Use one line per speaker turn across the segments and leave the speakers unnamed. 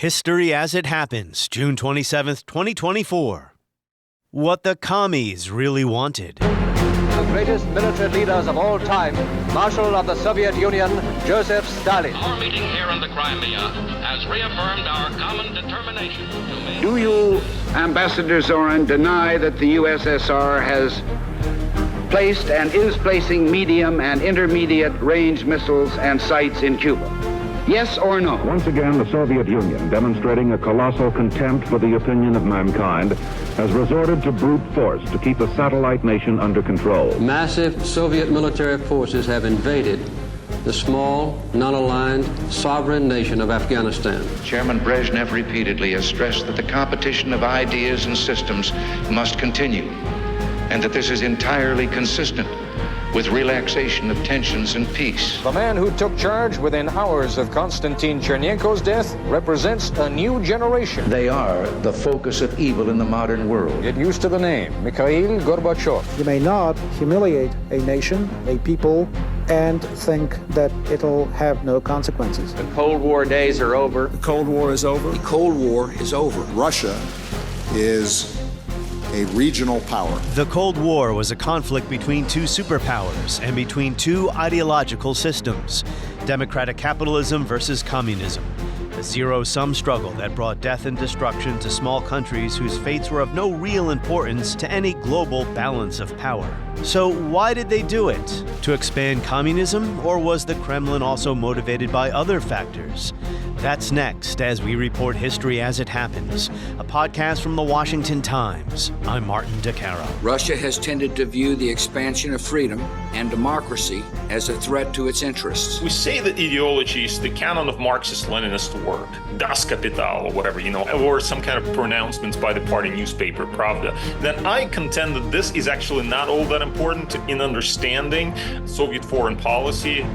History as it happens, June 27th, 2024. What the Commies really wanted.
The greatest military leaders of all time, Marshal of the Soviet Union, Joseph Stalin.
Our meeting here in the Crimea has reaffirmed our common determination to make...
Do you, Ambassador Zorin, deny that the USSR has placed and is placing medium and intermediate range missiles and sights in Cuba? Yes or no?
Once again, the Soviet Union, demonstrating a colossal contempt for the opinion of mankind, has resorted to brute force to keep a satellite nation under control.
Massive Soviet military forces have invaded the small, non-aligned, sovereign nation of Afghanistan.
Chairman Brezhnev repeatedly has stressed that the competition of ideas and systems must continue, and that this is entirely consistent with relaxation of tensions and peace.
The man who took charge within hours of Konstantin Chernenko's death represents a new generation.
They are the focus of evil in the modern world.
Get used to the name, Mikhail Gorbachev.
You may not humiliate a nation, a people, and think that it'll have no consequences.
The Cold War days are over.
The Cold War is over.
The Cold War is over.
Russia is a regional power.
The Cold War was a conflict between two superpowers and between two ideological systems, democratic capitalism versus communism. A zero-sum struggle that brought death and destruction to small countries whose fates were of no real importance to any global balance of power. So why did they do it? To expand communism, or was the Kremlin also motivated by other factors? That's next as we report history as it happens, a podcast from the Washington Times. I'm Martin DeCaro.
Russia has tended to view the expansion of freedom and democracy as a threat to its interests.
We say that ideology is the canon of Marxist-Leninist work, Das Kapital or whatever, or some kind of pronouncements by the party newspaper, Pravda. Then I contend that this is actually not all that important in understanding Soviet foreign policy.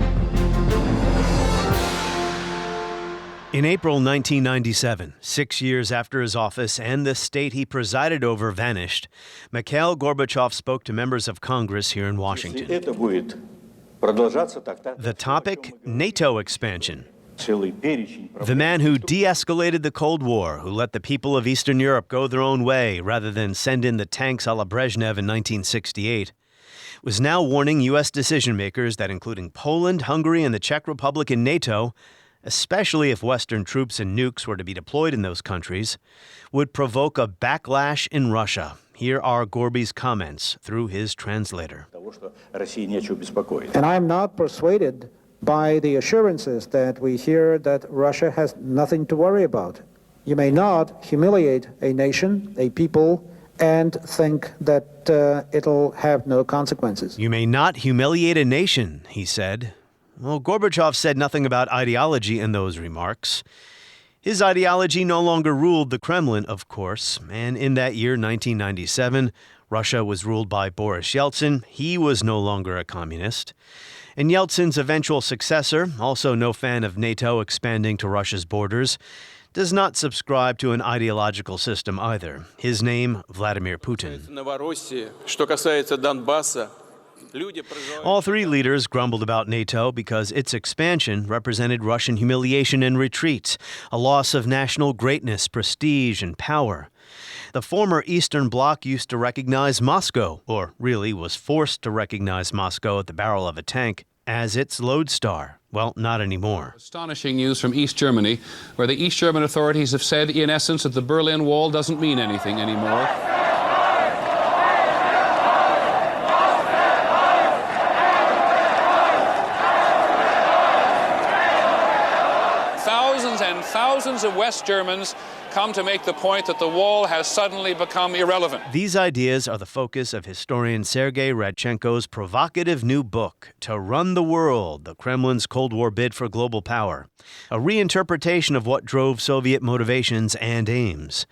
In April 1997, 6 years after his office and the state he presided over vanished, Mikhail Gorbachev spoke to members of Congress here in Washington. The topic, NATO expansion. The man who de-escalated the Cold War, who let the people of Eastern Europe go their own way rather than send in the tanks a la Brezhnev in 1968, was now warning U.S. decision-makers that including Poland, Hungary, and the Czech Republic in NATO, especially if Western troops and nukes were to be deployed in those countries, would provoke a backlash in Russia. Here are Gorby's comments through his translator.
And I am not persuaded by the assurances that we hear that Russia has nothing to worry about. You may not humiliate a nation, a people, and think that it'll have no consequences.
You may not humiliate a nation, he said. Well, Gorbachev said nothing about ideology in those remarks. His ideology no longer ruled the Kremlin, of course, and in that year, 1997, Russia was ruled by Boris Yeltsin. He was no longer a communist. And Yeltsin's eventual successor, also no fan of NATO expanding to Russia's borders, does not subscribe to an ideological system either. His name, Vladimir Putin. All three leaders grumbled about NATO because its expansion represented Russian humiliation and retreat, a loss of national greatness, prestige, and power. The former Eastern Bloc used to recognize Moscow, or really was forced to recognize Moscow at the barrel of a tank, as its lodestar. Well, not anymore.
Astonishing news from East Germany, where the East German authorities have said, in essence, that the Berlin Wall doesn't mean anything anymore. Thousands and thousands of West Germans come to make the point that the wall has suddenly become irrelevant.
These ideas are the focus of historian Sergei Radchenko's provocative new book, To Run the World, the Kremlin's Cold War Bid for Global Power, a reinterpretation of what drove Soviet motivations and aims.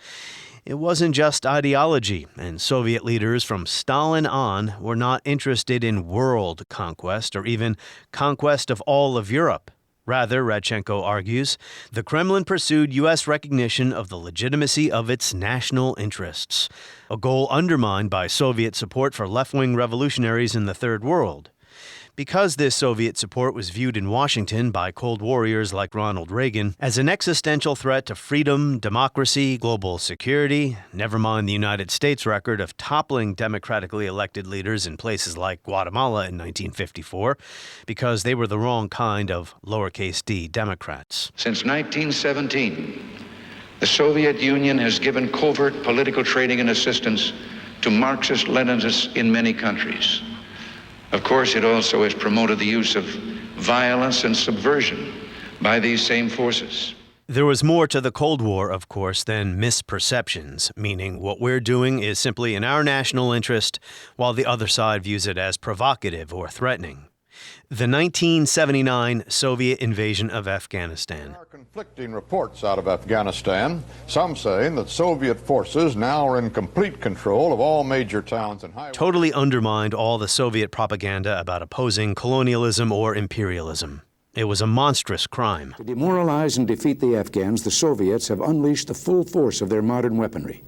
It wasn't just ideology, and Soviet leaders from Stalin on were not interested in world conquest or even conquest of all of Europe. Rather, Radchenko argues, the Kremlin pursued U.S. recognition of the legitimacy of its national interests, a goal undermined by Soviet support for left-wing revolutionaries in the Third World. Because this Soviet support was viewed in Washington by Cold Warriors like Ronald Reagan as an existential threat to freedom, democracy, global security, never mind the United States record of toppling democratically elected leaders in places like Guatemala in 1954, because they were the wrong kind of lowercase d Democrats.
Since 1917, the Soviet Union has given covert political training and assistance to Marxist-Leninists in many countries. Of course, it also has promoted the use of violence and subversion by these same forces.
There was more to the Cold War, of course, than misperceptions, meaning what we're doing is simply in our national interest, while the other side views it as provocative or threatening. The 1979 Soviet invasion of Afghanistan.
There are conflicting reports out of Afghanistan, some saying that Soviet forces now are in complete control of all major towns and highways.
Totally undermined all the Soviet propaganda about opposing colonialism or imperialism. It was a monstrous crime.
To demoralize and defeat the Afghans, the Soviets have unleashed the full force of their modern weaponry.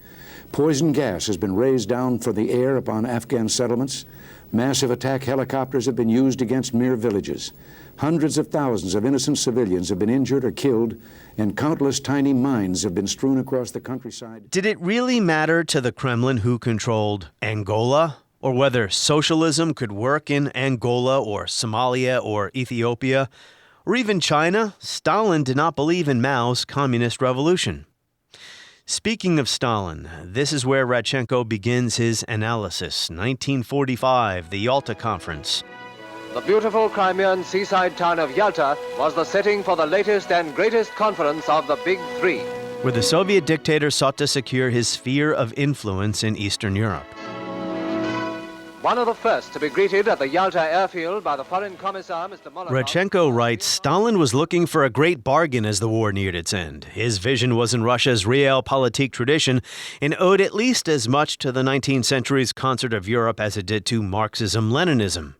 Poison gas has been raised down from the air upon Afghan settlements. Massive attack helicopters have been used against mere villages. Hundreds of thousands of innocent civilians have been injured or killed, and countless tiny mines have been strewn across the countryside.
Did it really matter to the Kremlin who controlled Angola, or whether socialism could work in Angola or Somalia or Ethiopia, or even China? Stalin did not believe in Mao's communist revolution. Speaking of Stalin, this is where Radchenko begins his analysis. 1945, the Yalta Conference.
The beautiful Crimean seaside town of Yalta was the setting for the latest and greatest conference of the Big Three,
where the Soviet dictator sought to secure his sphere of influence in Eastern Europe.
One of the first to be greeted at the Yalta airfield by the foreign commissar, Mr. Molotov.
Radchenko writes, Stalin was looking for a great bargain as the war neared its end. His vision was in Russia's realpolitik tradition and owed at least as much to the 19th century's concert of Europe as it did to Marxism-Leninism.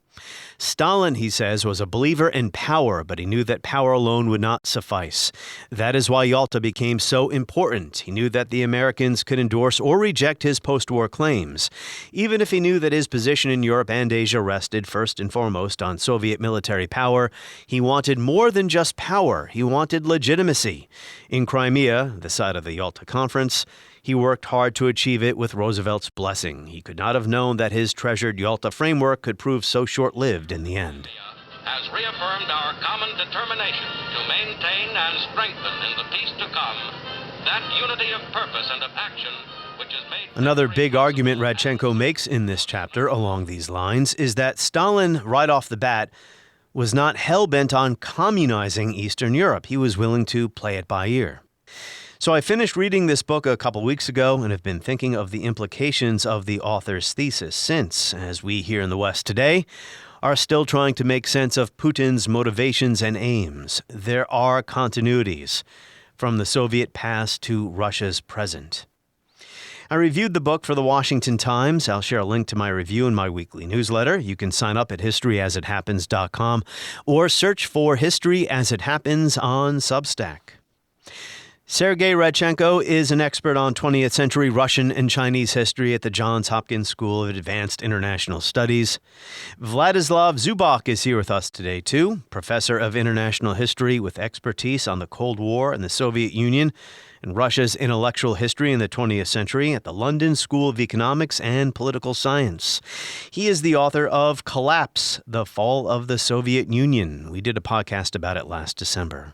Stalin, he says, was a believer in power, but he knew that power alone would not suffice. That is why Yalta became so important. He knew that the Americans could endorse or reject his post-war claims. Even if he knew that his position in Europe and Asia rested first and foremost on Soviet military power, he wanted more than just power. He wanted legitimacy. In Crimea, the site of the Yalta Conference, he worked hard to achieve it with Roosevelt's blessing. He could not have known that his treasured Yalta framework could prove so short-lived in the end.
Has reaffirmed our common determination to maintain and strengthen in the peace to come that unity of purpose and of action which is made...
Another big argument Radchenko makes in this chapter along these lines is that Stalin, right off the bat, was not hell-bent on communizing Eastern Europe. He was willing to play it by ear. So I finished reading this book a couple weeks ago and have been thinking of the implications of the author's thesis since, as we here in the West today are still trying to make sense of Putin's motivations and aims. There are continuities from the Soviet past to Russia's present. I reviewed the book for the Washington Times. I'll share a link to my review in my weekly newsletter. You can sign up at historyasithappens.com or search for History As It Happens on Substack. Sergei Radchenko is an expert on 20th century Russian and Chinese history at the Johns Hopkins School of Advanced International Studies. Vladislav Zubak is here with us today, too, professor of international history with expertise on the Cold War and the Soviet Union and Russia's intellectual history in the 20th century at the London School of Economics and Political Science. He is the author of Collapse, The Fall of the Soviet Union. We did a podcast about it last December.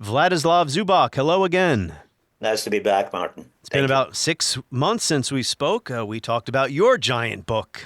Vladislav Zubak, hello again.
Nice to be back, Martin.
It's been about 6 months since we spoke. We talked about your giant book.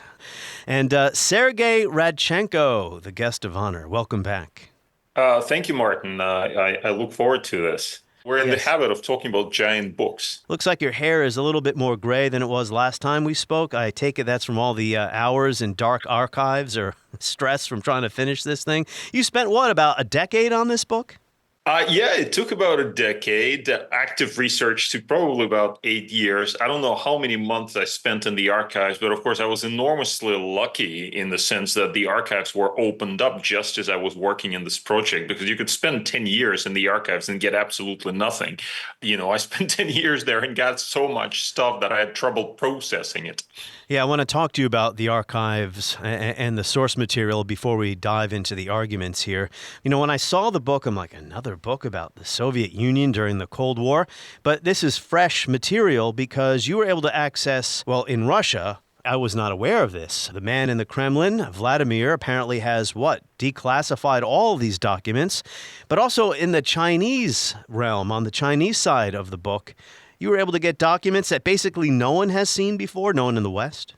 And Sergei Radchenko, the guest of honor. Welcome back.
Thank you, Martin. I look forward to this. We're in the habit of talking about giant books.
Looks like your hair is a little bit more gray than it was last time we spoke. I take it that's from all the hours in dark archives or stress from trying to finish this thing. You spent, what, about a decade on this book?
Yeah, it took about a decade. Active research took probably about 8 years. I don't know how many months I spent in the archives, but of course, I was enormously lucky in the sense that the archives were opened up just as I was working in this project, because you could spend 10 years in the archives and get absolutely nothing. I spent 10 years there and got so much stuff that I had trouble processing it.
Yeah, I want to talk to you about the archives and the source material before we dive into the arguments here. When I saw the book, I'm like, another book about the Soviet Union during the Cold War? But this is fresh material because you were able to access, well, in Russia, I was not aware of this. The man in the Kremlin, Vladimir, apparently has declassified all of these documents, but also in the Chinese realm, on the Chinese side of the book, you were able to get documents that basically no one has seen before, no one in the West?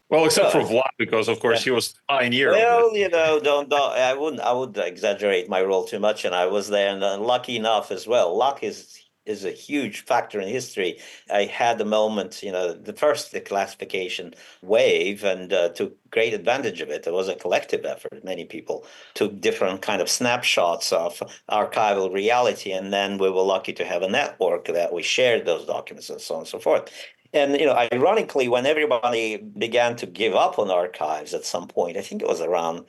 Well, except for Vlad, because of course he was the pioneer.
Well, don't I would exaggerate my role too much, and I was there, and lucky enough as well. Luck is a huge factor in history. I had the moment, the first declassification wave, and took great advantage of it. It was a collective effort. Many people took different kind of snapshots of archival reality, and then we were lucky to have a network that we shared those documents and so on and so forth. And, ironically, when everybody began to give up on archives at some point, I think it was around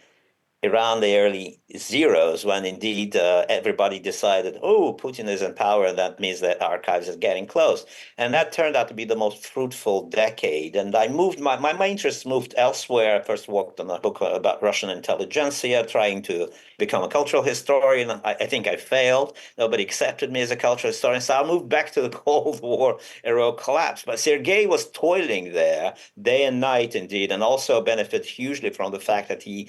the early zeros, when indeed everybody decided, Putin is in power, and that means that archives is getting close. And that turned out to be the most fruitful decade. And I moved, my interests moved elsewhere. I first worked on a book about Russian intelligentsia, trying to become a cultural historian. I think I failed. Nobody accepted me as a cultural historian. So I moved back to the Cold War era collapse. But Sergei was toiling there day and night, indeed, and also benefited hugely from the fact that he's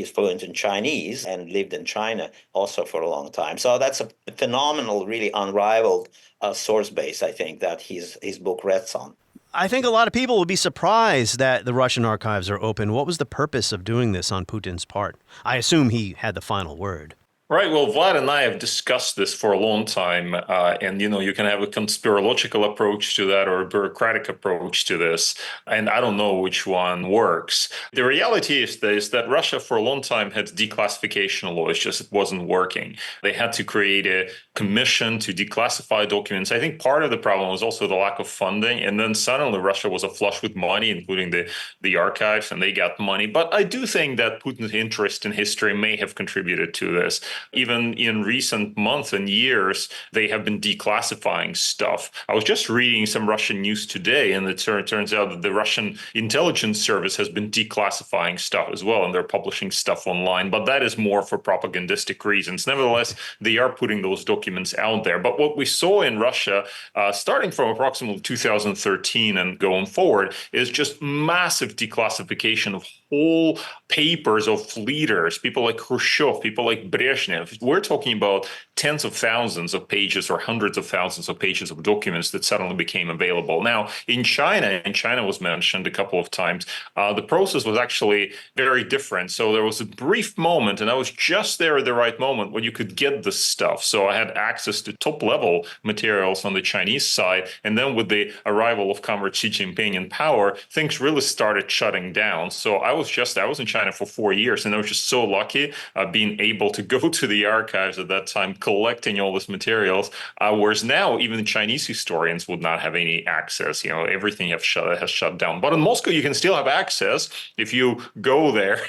fluent in Chinese and lived in China also for a long time. So that's a phenomenal, really unrivaled source base, I think, that his book rests on.
I think a lot of people would be surprised that the Russian archives are open. What was the purpose of doing this on Putin's part? I assume he had the final word.
Right. Well, Vlad and I have discussed this for a long time. And, you can have a conspirological approach to that or a bureaucratic approach to this. And I don't know which one works. The reality is that Russia for a long time had declassification laws, just it wasn't working. They had to create a commission to declassify documents. I think part of the problem was also the lack of funding. And then suddenly Russia was aflush with money, including the archives, and they got money. But I do think that Putin's interest in history may have contributed to this. Even in recent months and years, they have been declassifying stuff. I was just reading some Russian news today, and it turns out that the Russian intelligence service has been declassifying stuff as well, and they're publishing stuff online. But that is more for propagandistic reasons. Nevertheless, they are putting those documents out there. But what we saw in Russia, starting from approximately 2013 and going forward, is just massive declassification of whole papers of leaders, people like Khrushchev, people like Brezhnev. We're talking about tens of thousands of pages or hundreds of thousands of pages of documents that suddenly became available. Now, in China, and China was mentioned a couple of times, the process was actually very different. So there was a brief moment, and I was just there at the right moment when you could get this stuff. So I had access to top-level materials on the Chinese side. And then with the arrival of Comrade Xi Jinping in power, things really started shutting down. So I was in China for 4 years, and I was just so lucky being able to go to the archives at that time, collecting all these materials, whereas now even the Chinese historians would not have any access. Everything has shut down. But in Moscow, you can still have access if you go there.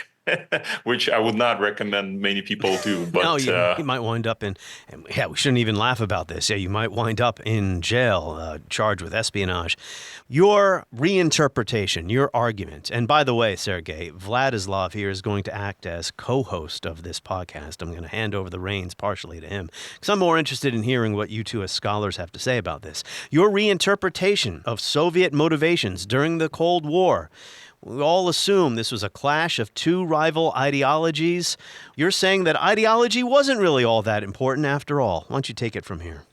Which I would not recommend many people do. But
no, you might wind up in, and we shouldn't even laugh about this. Yeah, you might wind up in jail, charged with espionage. Your reinterpretation, your argument, and by the way, Sergei, Vladislav here is going to act as co-host of this podcast. I'm going to hand over the reins partially to him, because I'm more interested in hearing what you two as scholars have to say about this. Your reinterpretation of Soviet motivations during the Cold War. We all assume this was a clash of two rival ideologies. You're saying that ideology wasn't really all that important after all. Why don't you take it from here?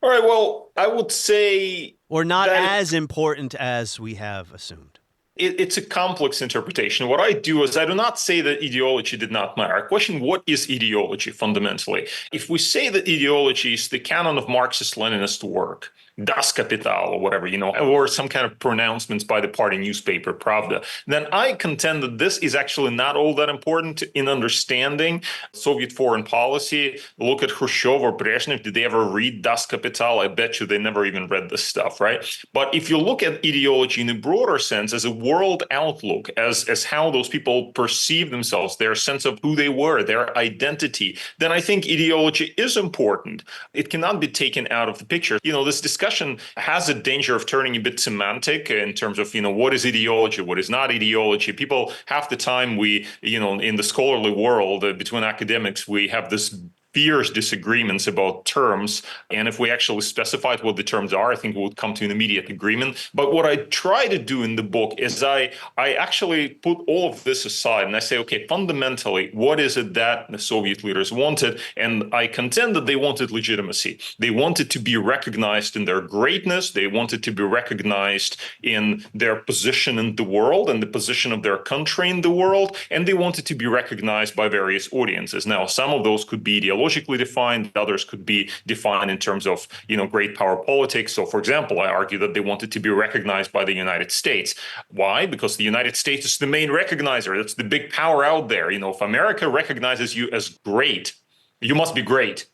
All right, well, I would say...
Or not as important as we have assumed.
It's a complex interpretation. What I do is I do not say that ideology did not matter. I question what is ideology fundamentally. If we say that ideology is the canon of Marxist-Leninist work, Das Kapital or whatever, or some kind of pronouncements by the party newspaper, Pravda, then I contend that this is actually not all that important in understanding Soviet foreign policy. Look at Khrushchev or Brezhnev. Did they ever read Das Kapital? I bet you they never even read this stuff, right? But if you look at ideology in a broader sense, as a world outlook, as how those people perceive themselves, their sense of who they were, their identity, then I think ideology is important. It cannot be taken out of the picture. This discussion has a danger of turning a bit semantic in terms of, what is ideology, what is not ideology. People, half the time in the scholarly world, between academics, we have this fierce disagreements about terms. And if we actually specified what the terms are, I think we would come to an immediate agreement. But what I try to do in the book is I actually put all of this aside and I say, okay, fundamentally, what is it that the Soviet leaders wanted? And I contend that they wanted legitimacy. They wanted to be recognized in their greatness. They wanted to be recognized in their position in the world and the position of their country in the world. And they wanted to be recognized by various audiences. Now, some of those could be ideologically defined, others could be defined in terms of, great power politics. So, for example, I argue that they wanted to be recognized by the United States. Why? Because the United States is the main recognizer. That's the big power out there. If America recognizes you as great, you must be great.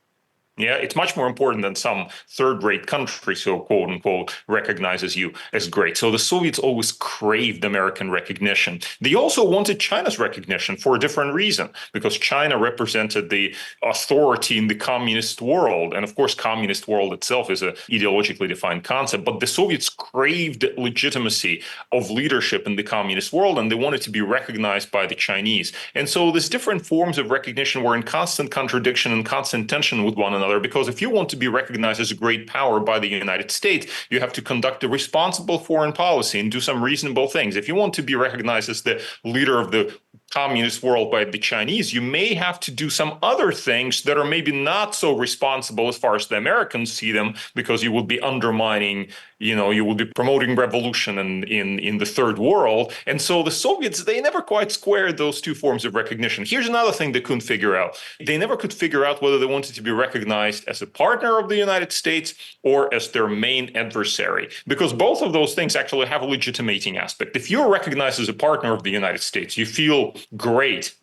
Yeah, it's much more important than some third-rate country, so quote unquote, recognizes you as great. So the Soviets always craved American recognition. They also wanted China's recognition for a different reason, because China represented the authority in the communist world. And of course, communist world itself is an ideologically defined concept, but the Soviets craved legitimacy of leadership in the communist world, and they wanted to be recognized by the Chinese. And so these different forms of recognition were in constant contradiction and constant tension with one another. Because if you want to be recognized as a great power by the United States, you have to conduct a responsible foreign policy and do some reasonable things. If you want to be recognized as the leader of the communist world by the Chinese, you may have to do some other things that are maybe not so responsible as far as the Americans see them, because you would be undermining, you would be promoting revolution in the third world. And so the Soviets, they never quite squared those two forms of recognition. Here's another thing they couldn't figure out. They never could figure out whether they wanted to be recognized as a partner of the United States or as their main adversary, because both of those things actually have a legitimating aspect. If you're recognized as a partner of the United States, you feel great.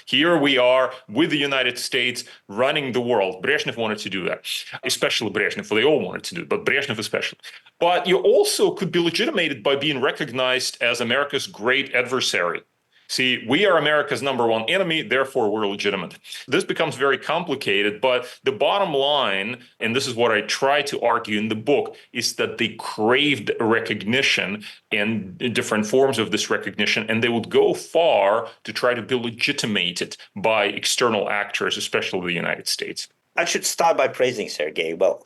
Here we are with the United States running the world. Brezhnev wanted to do that, especially Brezhnev. They all wanted to do it, but Brezhnev especially. But you also could be legitimated by being recognized as America's great adversary. See, we are America's number one enemy, therefore we're legitimate. This becomes very complicated, but the bottom line, and this is what I try to argue in the book, is that they craved recognition and different forms of this recognition, and they would go far to try to be legitimated by external actors, especially the United States.
I should start by praising Sergei. Well,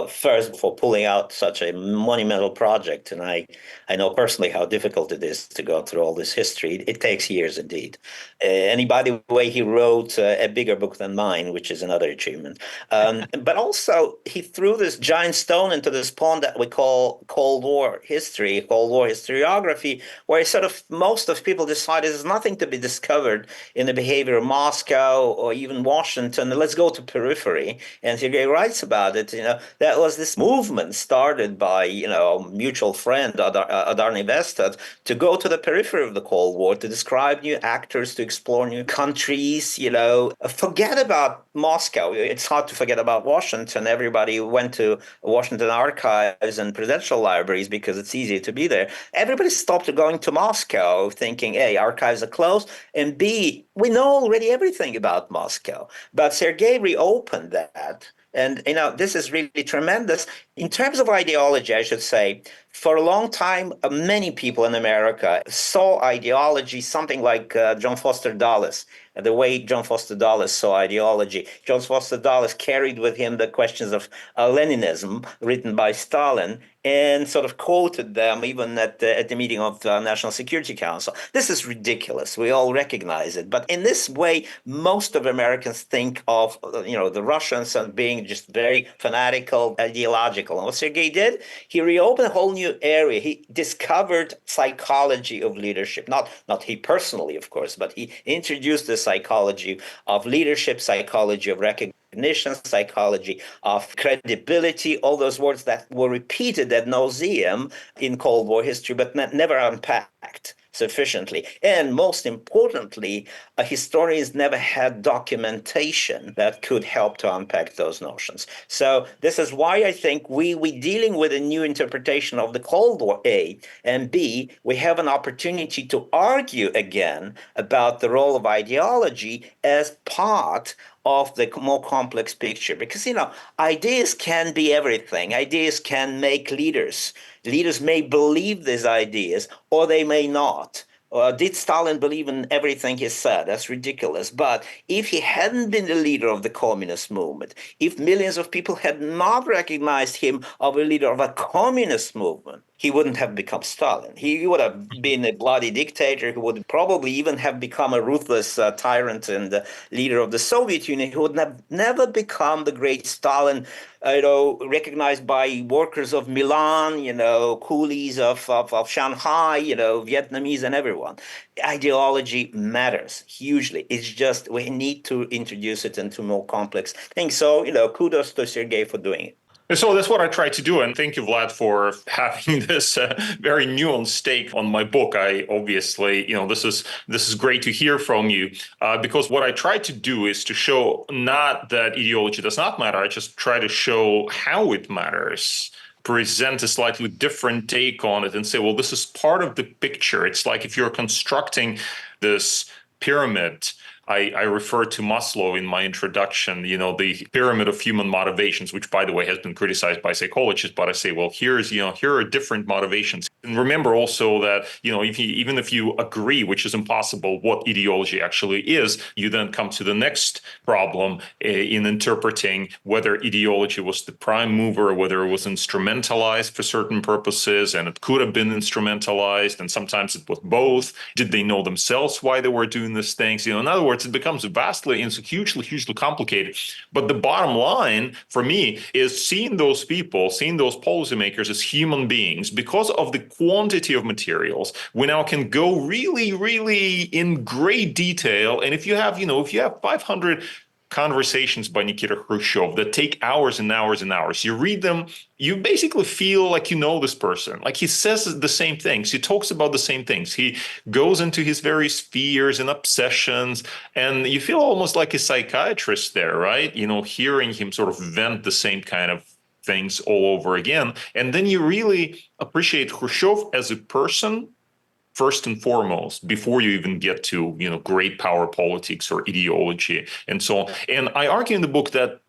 first for pulling out such a monumental project. And I know personally how difficult it is to go through all this history. It takes years indeed. And by the way, he wrote a bigger book than mine, which is another achievement. But also, he threw this giant stone into this pond that we call Cold War history, Cold War historiography, where most of people decided there's nothing to be discovered in the behavior of Moscow or even Washington. Let's go to periphery. And Sergei writes about it. That was this movement started by, mutual friend Adar Nevestad to go to the periphery of the Cold War, to describe new actors, to explore new countries. Forget about Moscow. It's hard to forget about Washington. Everybody went to Washington archives and presidential libraries because it's easier to be there. Everybody stopped going to Moscow, thinking, A, archives are closed, and B, we know already everything about Moscow. But Sergei reopened that. And, this is really tremendous. In terms of ideology, I should say, for a long time, many people in America saw ideology something like John Foster Dulles, the way John Foster Dulles saw ideology. John Foster Dulles carried with him the questions of Leninism written by Stalin and sort of quoted them even at the meeting of the National Security Council. This is ridiculous. We all recognize it. But in this way, most of Americans think of, the Russians as being just very fanatical, ideological. And what Sergei did, he reopened a whole new area. He discovered psychology of leadership. Not he personally, of course, but he introduced the psychology of leadership, psychology of recognition. recognition, psychology of credibility, all those words that were repeated ad nauseum in Cold War history, but never unpacked sufficiently. And most importantly, historians never had documentation that could help to unpack those notions. So this is why I think we're dealing with a new interpretation of the Cold War, A, and B, we have an opportunity to argue again about the role of ideology as part of the more complex picture. Because, ideas can be everything. Ideas can make leaders. Leaders may believe these ideas or they may not. Did Stalin believe in everything he said? That's ridiculous. But if he hadn't been the leader of the communist movement, if millions of people had not recognized him as a leader of a communist movement, he wouldn't have become Stalin. He would have been a bloody dictator who would probably even have become a ruthless tyrant and leader of the Soviet Union. He would have never become the great Stalin, recognized by workers of Milan, coolies of Shanghai, Vietnamese and everyone. Ideology matters hugely. It's just we need to introduce it into more complex things. So, kudos to Sergei for doing it.
And so that's what I try to do. And thank you, Vlad, for having this very nuanced take on my book. I obviously, this is great to hear from you because what I try to do is to show not that ideology does not matter. I just try to show how it matters, present a slightly different take on it and say, well, this is part of the picture. It's like if you're constructing this pyramid, I refer to Maslow in my introduction, the pyramid of human motivations, which, by the way, has been criticized by psychologists. But I say, well, here are different motivations. And remember also that, even if you agree, which is impossible, what ideology actually is, you then come to the next problem in interpreting whether ideology was the prime mover, whether it was instrumentalized for certain purposes, and it could have been instrumentalized, and sometimes it was both. Did they know themselves why they were doing these things? In other words, it becomes vastly and hugely complicated. But the bottom line for me is seeing those people, seeing those policymakers as human beings. Because of the quantity of materials, we now can go really in great detail. And if you have 500 conversations by Nikita Khrushchev that take hours and hours and hours, you read them, you basically feel like you know this person. Like he says the same things. He talks about the same things. He goes into his various fears and obsessions, and you feel almost like a psychiatrist there, right? Hearing him sort of vent the same kind of things all over again. And then you really appreciate Khrushchev as a person, first and foremost, before you even get to, great power politics or ideology and so on. And I argue in the book that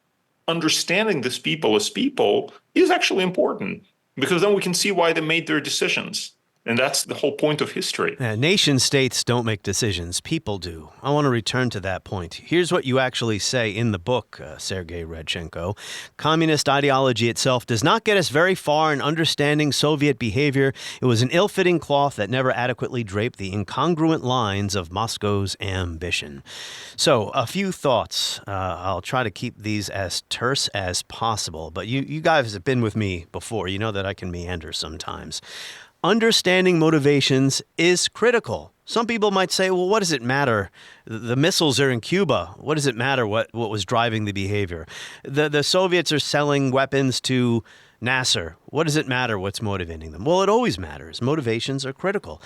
understanding these people as people is actually important, because then we can see why they made their decisions. And that's the whole point of history.
Nation states don't make decisions. People do. I want to return to that point. Here's what you actually say in the book, Sergei Radchenko. Communist ideology itself does not get us very far in understanding Soviet behavior. It was an ill-fitting cloth that never adequately draped the incongruent lines of Moscow's ambition. So, a few thoughts. I'll try to keep these as terse as possible. But you guys have been with me before. You know that I can meander sometimes. Understanding motivations is critical. Some people might say, well, what does it matter? The missiles are in Cuba. What does it matter what was driving the behavior? The Soviets are selling weapons to Nasser. What does it matter what's motivating them? Well, it always matters. Motivations are critical.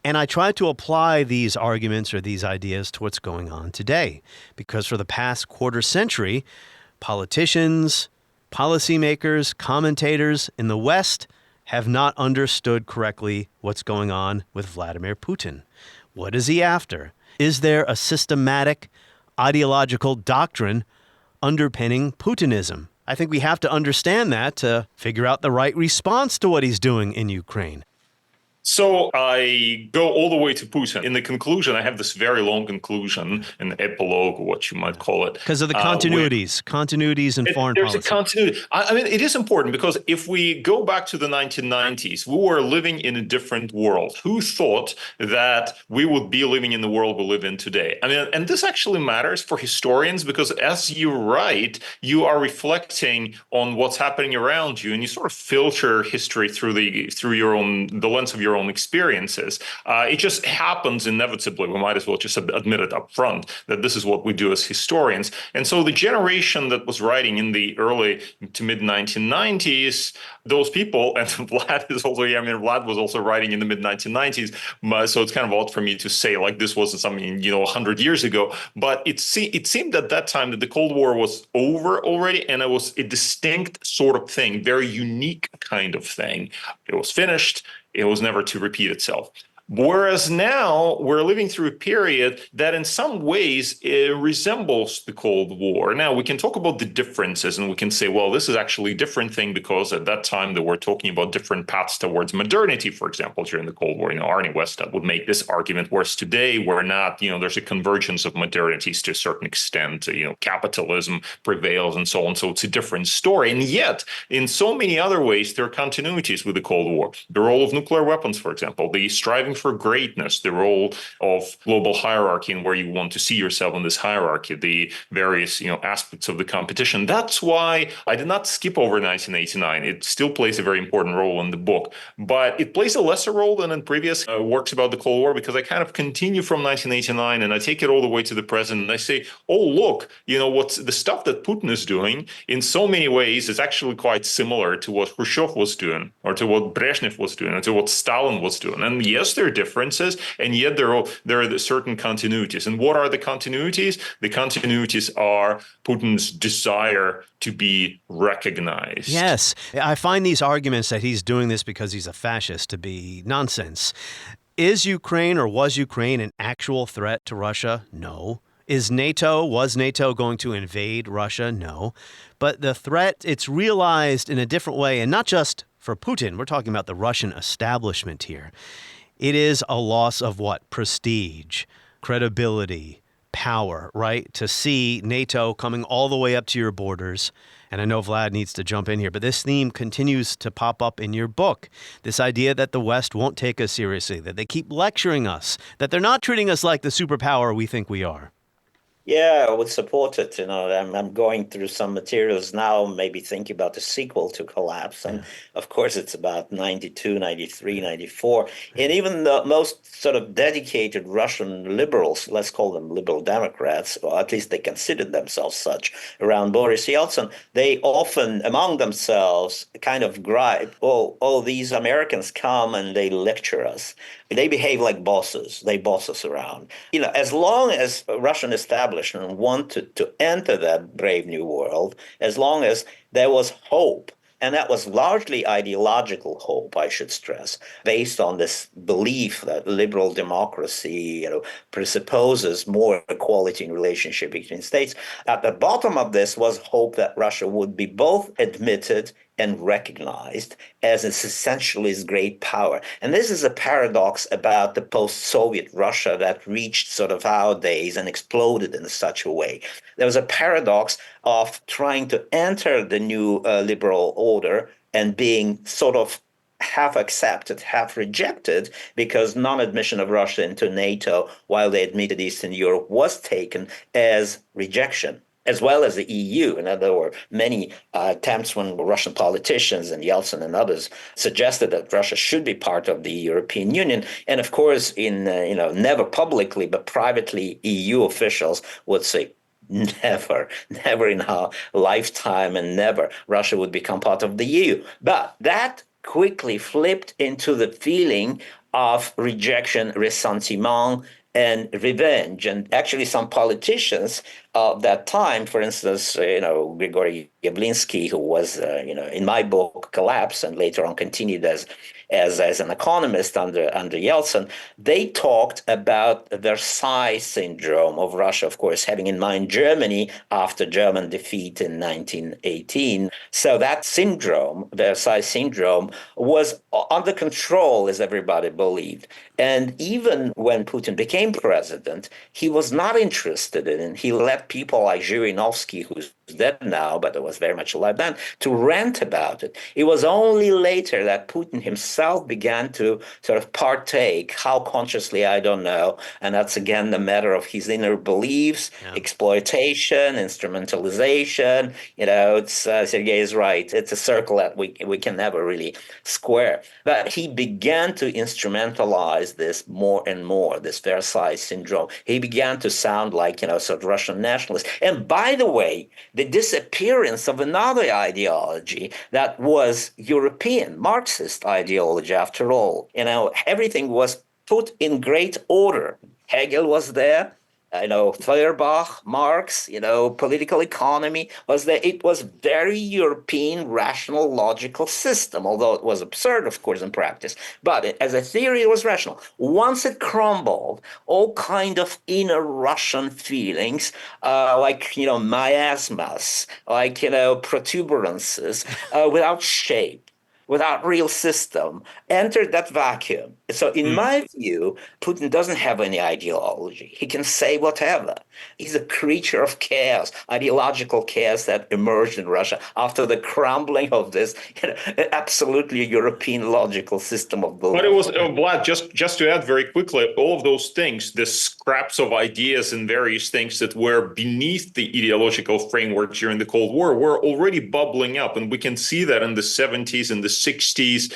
And I try to apply these arguments or these ideas to what's going on today. Because for the past quarter century, politicians, policymakers, commentators in the West have not understood correctly what's going on with Vladimir Putin. What is he after? Is there a systematic ideological doctrine underpinning Putinism? I think we have to understand that to figure out the right response to what he's doing in Ukraine.
So I go all the way to Putin. In the conclusion, I have this very long conclusion, an epilogue, or what you might call it.
Because of the continuities in foreign policy.
There's a continuity. I mean, it is important because if we go back to the 1990s, we were living in a different world. Who thought that we would be living in the world we live in today? I mean, and this actually matters for historians because as you write, you are reflecting on what's happening around you, and you sort of filter history through the lens of your own own experiences. It just happens inevitably. We might as well just admit it up front that this is what we do as historians. And so the generation that was writing in the early to mid 1990s, those people, and Vlad is also, Vlad was also writing in the mid 1990s. So it's kind of odd for me to say like this wasn't something, 100 years ago. But it seemed at that time that the Cold War was over already, and it was a distinct sort of thing, very unique kind of thing. It was finished. It was never to repeat itself. Whereas now we're living through a period that in some ways resembles the Cold War. Now we can talk about the differences and we can say, well, this is actually a different thing because at that time they were talking about different paths towards modernity, for example, during the Cold War. Arnie Westad would make this argument, whereas today we're not, there's a convergence of modernities to a certain extent, capitalism prevails and so on. So it's a different story. And yet, in so many other ways, there are continuities with the Cold War. The role of nuclear weapons, for example, the striving for greatness, the role of global hierarchy and where you want to see yourself in this hierarchy, the various aspects of the competition. That's why I did not skip over 1989. It still plays a very important role in the book, but it plays a lesser role than in previous works about the Cold War because I kind of continue from 1989 and I take it all the way to the present and I say, oh, look, what's the stuff that Putin is doing in so many ways is actually quite similar to what Khrushchev was doing or to what Brezhnev was doing or to what Stalin was doing. And yes, there are differences, and yet there are certain continuities. And what are the continuities? The continuities are Putin's desire to be recognized.
Yes, I find these arguments that he's doing this because he's a fascist to be nonsense. Is Ukraine or was Ukraine an actual threat to Russia? No. Was NATO going to invade Russia? No. But the threat, it's realized in a different way, and not just for Putin. We're talking about the Russian establishment here. It is a loss of what? Prestige, credibility, power, right? To see NATO coming all the way up to your borders. And I know Vlad needs to jump in here, but this theme continues to pop up in your book. This idea that the West won't take us seriously, that they keep lecturing us, that they're not treating us like the superpower we think we are.
Yeah, I would support it. I'm going through some materials now, maybe thinking about the sequel to Collapse. And of course, it's about 92, 93, 94. And even the most sort of dedicated Russian liberals, let's call them liberal Democrats, or at least they considered themselves such, around Boris Yeltsin, they often among themselves kind of gripe, oh, these Americans come and they lecture us. They behave like bosses. They boss us around. As long as Russian establishment wanted to enter that brave new world, as long as there was hope, and that was largely ideological hope, I should stress, based on this belief that liberal democracy, presupposes more equality in relationship between states. At the bottom of this was hope that Russia would be both admitted and recognized as an essentialist great power. And this is a paradox about the post-Soviet Russia that reached sort of our days and exploded in such a way. There was a paradox of trying to enter the new liberal order and being sort of half accepted, half rejected, because non-admission of Russia into NATO while they admitted Eastern Europe was taken as rejection, as well as the EU. And there were many attempts when Russian politicians and Yeltsin and others suggested that Russia should be part of the European Union. And of course, never publicly, but privately, EU officials would say, never in our lifetime and never Russia would become part of the EU. But that quickly flipped into the feeling of rejection, ressentiment, and revenge. And actually some politicians of that time, for instance, Grigory Yavlinsky, who was, in my book, Collapse, and later on continued as an economist under Yeltsin, they talked about the Versailles syndrome of Russia, of course, having in mind Germany after German defeat in 1918. So that syndrome, Versailles syndrome, was under control, as everybody believed. And even when Putin became president, he was not interested in it. He let get people like Zhirinovsky, who's dead now, but it was very much alive then, to rant about it. It was only later that Putin himself began to sort of partake, how consciously, I don't know. And that's again the matter of his inner beliefs, exploitation, instrumentalization. It's Sergei is right. It's a circle that we can never really square. But he began to instrumentalize this more and more, this Versailles syndrome. He began to sound like, sort of Russian nationalist. And by the way, the disappearance of another ideology that was European, Marxist ideology, after all. Everything was put in great order. Hegel was there. Feuerbach, Marx, political economy was there. It was very European, rational, logical system, although it was absurd, of course, in practice. But as a theory, it was rational. Once it crumbled, all kind of inner Russian feelings, like, miasmas, like, protuberances, without shape, without real system, entered that vacuum. So in my view, Putin doesn't have any ideology. He can say whatever. He's a creature of chaos, ideological chaos that emerged in Russia after the crumbling of this absolutely European logical system of belief.
But it was, Vlad, just to add very quickly, all of those things, the scraps of ideas and various things that were beneath the ideological framework during the Cold War were already bubbling up. And we can see that in the 70s and the 60s.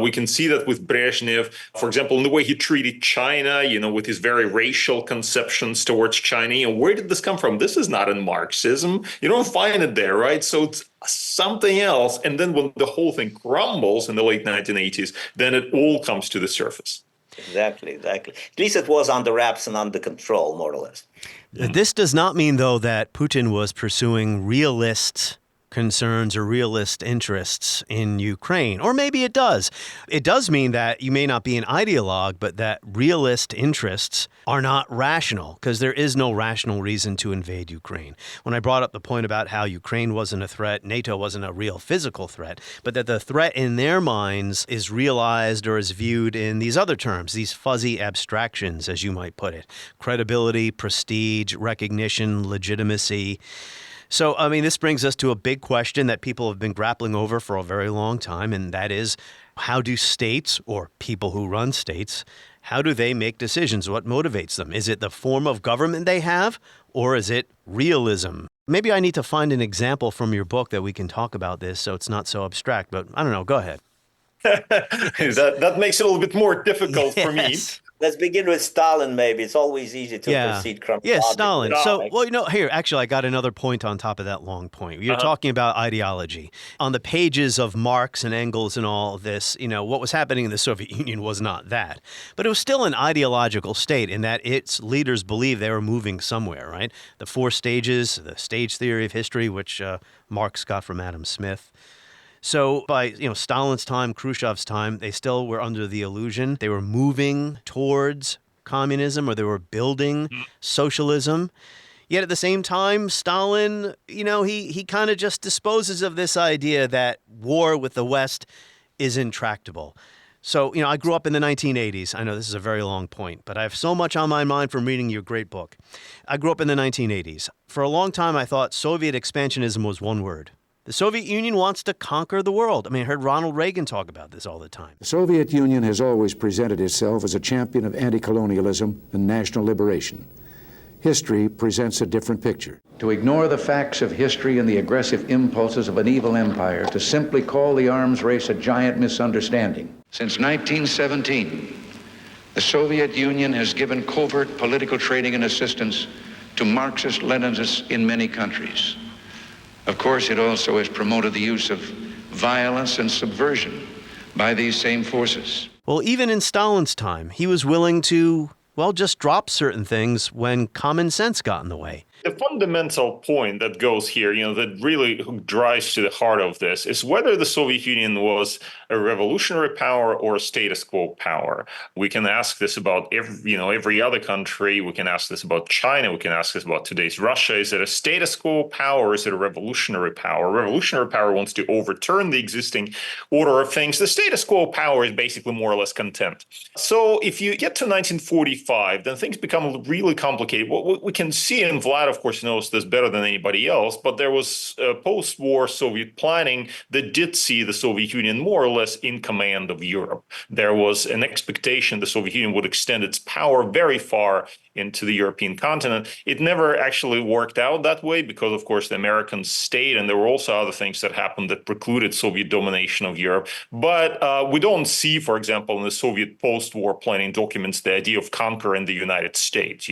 We can see that with Brezhnev, for example, in the way he treated China, with his very racial conceptions towards China. Where did this come from? This is not in Marxism. You don't find it there, right? So it's something else. And then when the whole thing crumbles in the late 1980s, then it all comes to the surface.
Exactly. At least it was under wraps and under control, more or less.
This does not mean, though, that Putin was pursuing realist concerns or realist interests in Ukraine. Or maybe it does. It does mean that you may not be an ideologue, but that realist interests are not rational, because there is no rational reason to invade Ukraine. When I brought up the point about how Ukraine wasn't a threat, NATO wasn't a real physical threat, but that the threat in their minds is realized or is viewed in these other terms, these fuzzy abstractions, as you might put it: credibility, prestige, recognition, legitimacy. So, this brings us to a big question that people have been grappling over for a very long time, and that is, how do states, or people who run states, how do they make decisions? What motivates them? Is it the form of government they have, or is it realism? Maybe I need to find an example from your book that we can talk about this so it's not so abstract, but I don't know. Go ahead.
That makes it a little bit more difficult for me.
Let's begin with Stalin, maybe. It's always easy to proceed chronologically.
Yeah, Stalin. So, here, actually, I got another point on top of that long point. You're talking about ideology. On the pages of Marx and Engels and all of this, what was happening in the Soviet Union was not that. But it was still an ideological state in that its leaders believed they were moving somewhere, right? The 4 stages, the stage theory of history, which Marx got from Adam Smith. So by Stalin's time, Khrushchev's time, they still were under the illusion they were moving towards communism, or they were building socialism. Yet at the same time, Stalin, he kind of just disposes of this idea that war with the West is intractable. So, I grew up in the 1980s. I know this is a very long point, but I have so much on my mind from reading your great book. I grew up in the 1980s. For a long time, I thought Soviet expansionism was one word. The Soviet Union wants to conquer the world. I heard Ronald Reagan talk about this all the time.
The Soviet Union has always presented itself as a champion of anti-colonialism and national liberation. History presents a different picture. To ignore the facts of history and the aggressive impulses of an evil empire, to simply call the arms race a giant misunderstanding.
Since 1917, the Soviet Union has given covert political training and assistance to Marxist-Leninists in many countries. Of course, it also has promoted the use of violence and subversion by these same forces.
Well, even in Stalin's time, he was willing to, just drop certain things when common sense got in the way.
The fundamental point that goes here, that really drives to the heart of this, is whether the Soviet Union was a revolutionary power or a status quo power. We can ask this about every other country. We can ask this about China. We can ask this about today's Russia. Is it a status quo power or is it a revolutionary power? A revolutionary power wants to overturn the existing order of things. The status quo power is basically more or less content. So if you get to 1945, then things become really complicated. What we can see, and Vlad, of of course, knows this better than anybody else, but there was post-war Soviet planning that did see the Soviet Union more or less in command of Europe. There was an expectation the Soviet Union would extend its power very far into the European continent. It never actually worked out that way because, of course, the Americans stayed, and there were also other things that happened that precluded Soviet domination of Europe. But we don't see, for example, in the Soviet post-war planning documents, the idea of conquering the United States,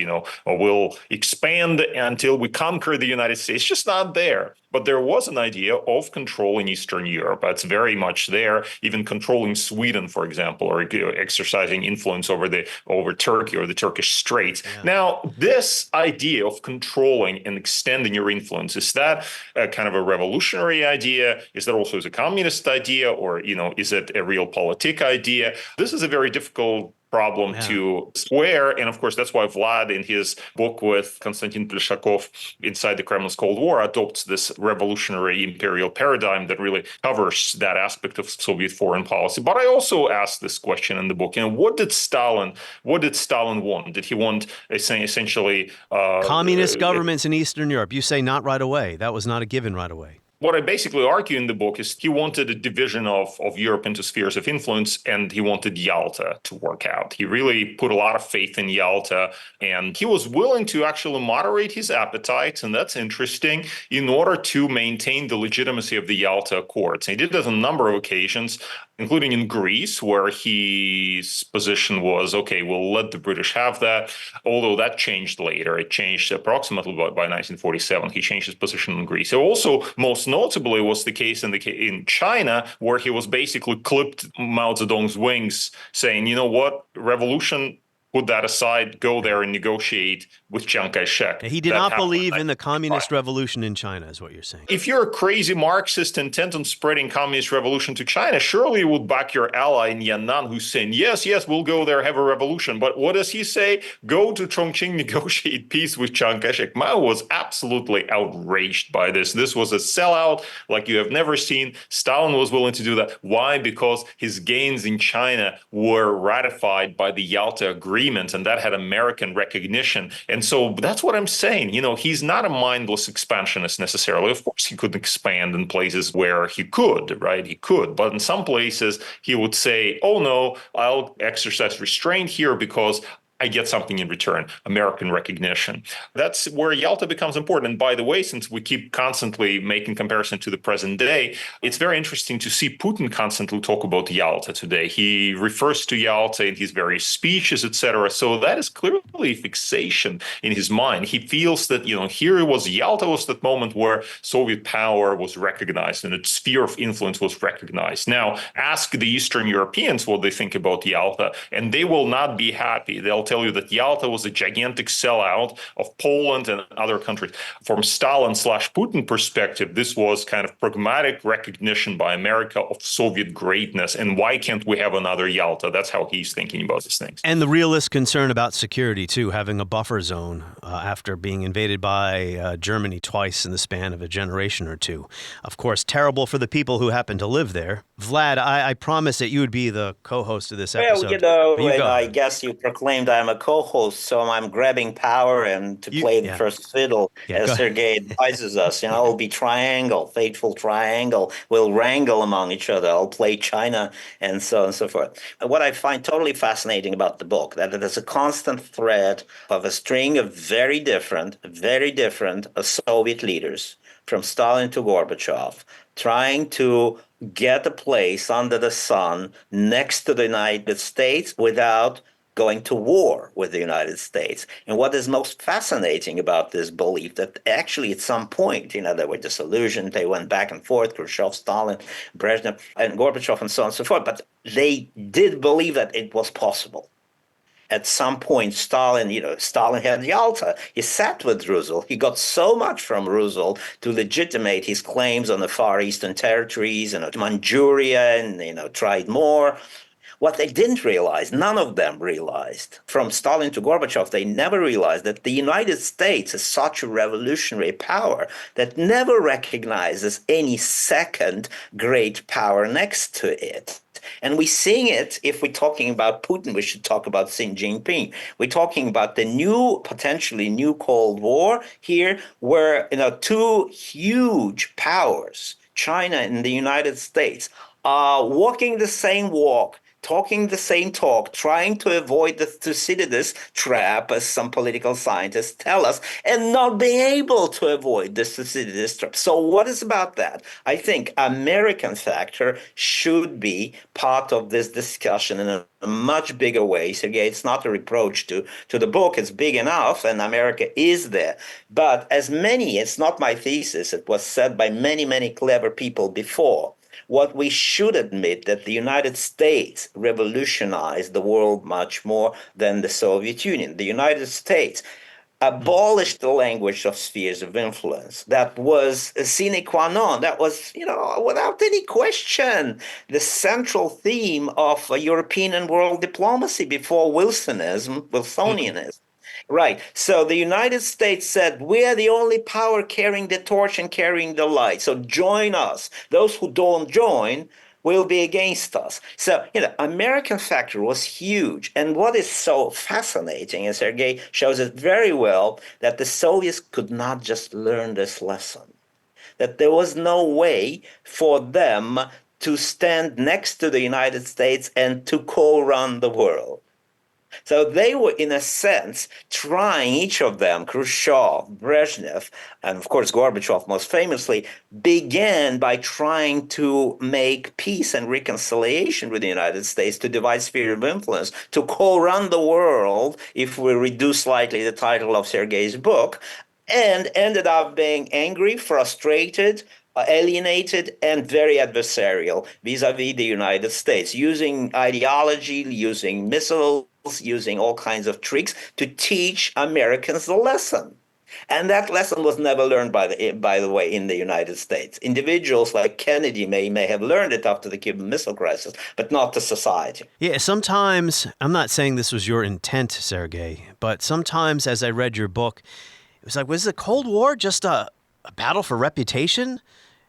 or we'll expand until we conquer the United States. It's just not there. But there was an idea of controlling Eastern Europe. That's very much there. Even controlling Sweden, for example, or exercising influence over Turkey or the Turkish Straits. Yeah. Now, this idea of controlling and extending your influence, is that a kind of a revolutionary idea? Is that also a communist idea? Or, is it a realpolitik idea? This is a very difficult problem to square. And of course, that's why Vlad, in his book with Konstantin Pleshakov, Inside the Kremlin's Cold War, adopts this revolutionary imperial paradigm that really covers that aspect of Soviet foreign policy. But I also asked this question in the book, what did Stalin want? Did he want essentially
communist governments in Eastern Europe? You say not right away. That was not a given right away.
What I basically argue in the book is he wanted a division of Europe into spheres of influence, and he wanted Yalta to work out. He really put a lot of faith in Yalta, and he was willing to actually moderate his appetites, and that's interesting, in order to maintain the legitimacy of the Yalta Accords. And he did that on a number of occasions, including in Greece, where his position was, okay, we'll let the British have that, although that changed later. It changed approximately by 1947. He changed his position in Greece. So also, most notably, was the case in China, where he was basically clipped Mao Zedong's wings, saying, you know what, revolution, put that aside, go there and negotiate with Chiang Kai-shek.
He did not believe in the communist revolution in China, is what you're saying.
If you're a crazy Marxist intent on spreading communist revolution to China, surely you would back your ally in Yan'an, who's saying, yes, we'll go there, have a revolution. But what does he say? Go to Chongqing, negotiate peace with Chiang Kai-shek. Mao was absolutely outraged by this. This was a sellout like you have never seen. Stalin was willing to do that. Why? Because his gains in China were ratified by the Yalta Agreement, and that had American recognition. And so that's what I'm saying. He's not a mindless expansionist necessarily. Of course, he could expand in places where he could, right? He could. But in some places, he would say, oh, no, I'll exercise restraint here because I get something in return, American recognition. That's where Yalta becomes important. And by the way, since we keep constantly making comparison to the present day, it's very interesting to see Putin constantly talk about Yalta today. He refers to Yalta in his various speeches, etc. So that is clearly fixation in his mind. He feels that, here was Yalta was that moment where Soviet power was recognized and its sphere of influence was recognized. Now, ask the Eastern Europeans what they think about Yalta, and they will not be happy. They'll tell you that Yalta was a gigantic sellout of Poland and other countries. From Stalin/Putin perspective, this was kind of pragmatic recognition by America of Soviet greatness. And why can't we have another Yalta? That's how he's thinking about these things.
And the realist concern about security, too, having a buffer zone after being invaded by Germany twice in the span of a generation or two. Of course, terrible for the people who happen to live there. Vlad, I promised that you would be the co-host of this episode.
Well, I guess you proclaimed I'm a co-host, so I'm grabbing power and to play the first fiddle, as Sergei advises us. It'll be triangle, fateful triangle. We'll wrangle among each other. I'll play China and so on and so forth. What I find totally fascinating about the book, that it is a constant thread of a string of very different Soviet leaders, from Stalin to Gorbachev, trying to get a place under the sun next to the United States without going to war with the United States. And what is most fascinating about this belief, that actually at some point, they were disillusioned, they went back and forth, Khrushchev, Stalin, Brezhnev, and Gorbachev, and so on and so forth, but they did believe that it was possible. At some point, Stalin had Yalta. He sat with Roosevelt. He got so much from Roosevelt to legitimate his claims on the Far Eastern territories and Manchuria, and tried more. What they didn't realize, none of them realized, from Stalin to Gorbachev, they never realized that the United States is such a revolutionary power that never recognizes any second great power next to it. And we're seeing it. If we're talking about Putin, we should talk about Xi Jinping. We're talking about the potentially new Cold War here, where two huge powers, China and the United States, are walking the same walk, talking the same talk, trying to avoid the Thucydides trap, as some political scientists tell us, and not being able to avoid the Thucydides trap. So what is about that? I think American factor should be part of this discussion in a much bigger way. Sergei, it's not a reproach to the book. It's big enough, and America is there. But it's not my thesis. It was said by many, many clever people before. What we should admit that the United States revolutionized the world much more than the Soviet Union. The United States abolished the language of spheres of influence. That was a sine qua non. That was, without any question, the central theme of European and world diplomacy before Wilsonianism. Right. So the United States said, we're the only power carrying the torch and carrying the light. So join us. Those who don't join will be against us. So, American factor was huge. And what is so fascinating, and Sergei shows it very well, that the Soviets could not just learn this lesson, that there was no way for them to stand next to the United States and to co-run the world. So they were, in a sense, trying, each of them, Khrushchev, Brezhnev, and of course Gorbachev most famously, began by trying to make peace and reconciliation with the United States, to divide sphere of influence, to co-run the world, if we reduce slightly the title of Sergei's book, and ended up being angry, frustrated, alienated, and very adversarial vis-a-vis the United States, using ideology, using missiles, using all kinds of tricks to teach Americans the lesson. And that lesson was never learned, by the way, in the United States. Individuals like Kennedy may have learned it after the Cuban Missile Crisis, but not the society.
Yeah, sometimes, I'm not saying this was your intent, Sergei, but sometimes as I read your book, it was like, was the Cold War just a battle for reputation?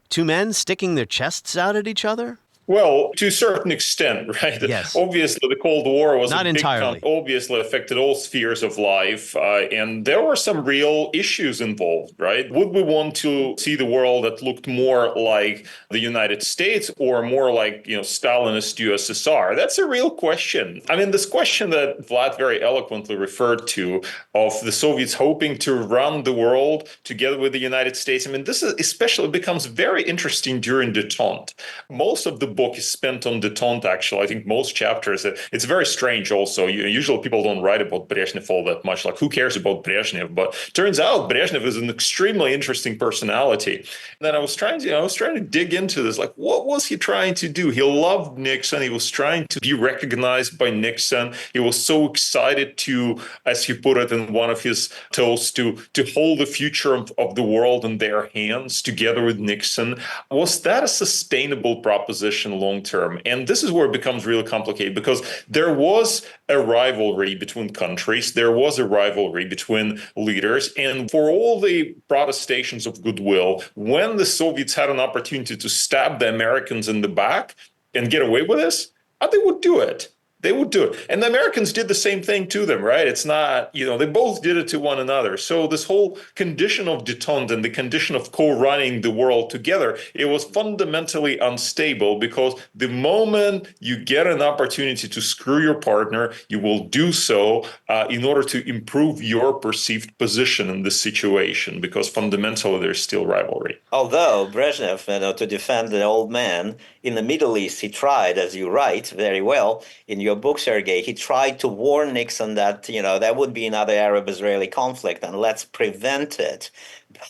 Two men sticking their chests out at each other?
Well, to a certain extent, right?
Yes.
Obviously, the Cold War was
not entirely.
Obviously affected all spheres of life, and there were some real issues involved, right? Would we want to see the world that looked more like the United States or more like, Stalinist USSR? That's a real question. I mean, this question that Vlad very eloquently referred to of the Soviets hoping to run the world together with the United States. I mean, this especially becomes very interesting during détente. Most of the book is spent on détente, actually. I think most chapters, it's very strange also. Usually people don't write about Brezhnev all that much. Like, who cares about Brezhnev? But turns out Brezhnev is an extremely interesting personality. And then I was trying to dig into this. Like, what was he trying to do? He loved Nixon. He was trying to be recognized by Nixon. He was so excited to, as he put it in one of his toasts, to hold the future of the world in their hands together with Nixon. Was that a sustainable proposition long term? And this is where it becomes really complicated, because there was a rivalry between countries, there was a rivalry between leaders, and for all the protestations of goodwill, when the Soviets had an opportunity to stab the Americans in the back and get away with this, they would do it. They would do it. And the Americans did the same thing to them, right? It's not, they both did it to one another. So this whole condition of détente and the condition of co-running the world together, it was fundamentally unstable, because the moment you get an opportunity to screw your partner, you will do so in order to improve your perceived position in this situation, because fundamentally there's still rivalry.
Although Brezhnev, to defend the old man, in the Middle East, he tried, as you write very well in your book, Sergei, he tried to warn Nixon that, there would be another Arab-Israeli conflict, and let's prevent it.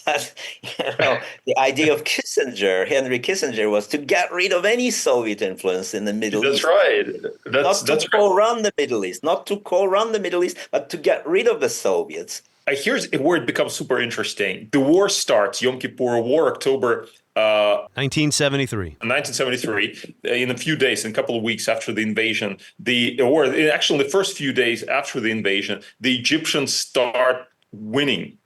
But, the idea of Henry Kissinger, was to get rid of any Soviet influence in the Middle East.
That's right.
Not to co-run the Middle East, but to get rid of the Soviets.
Here's where it becomes super interesting. The war starts, Yom Kippur War, October
1973.
1973, in a few days, in a couple of weeks after the invasion, actually the first few days after the invasion, the Egyptians start winning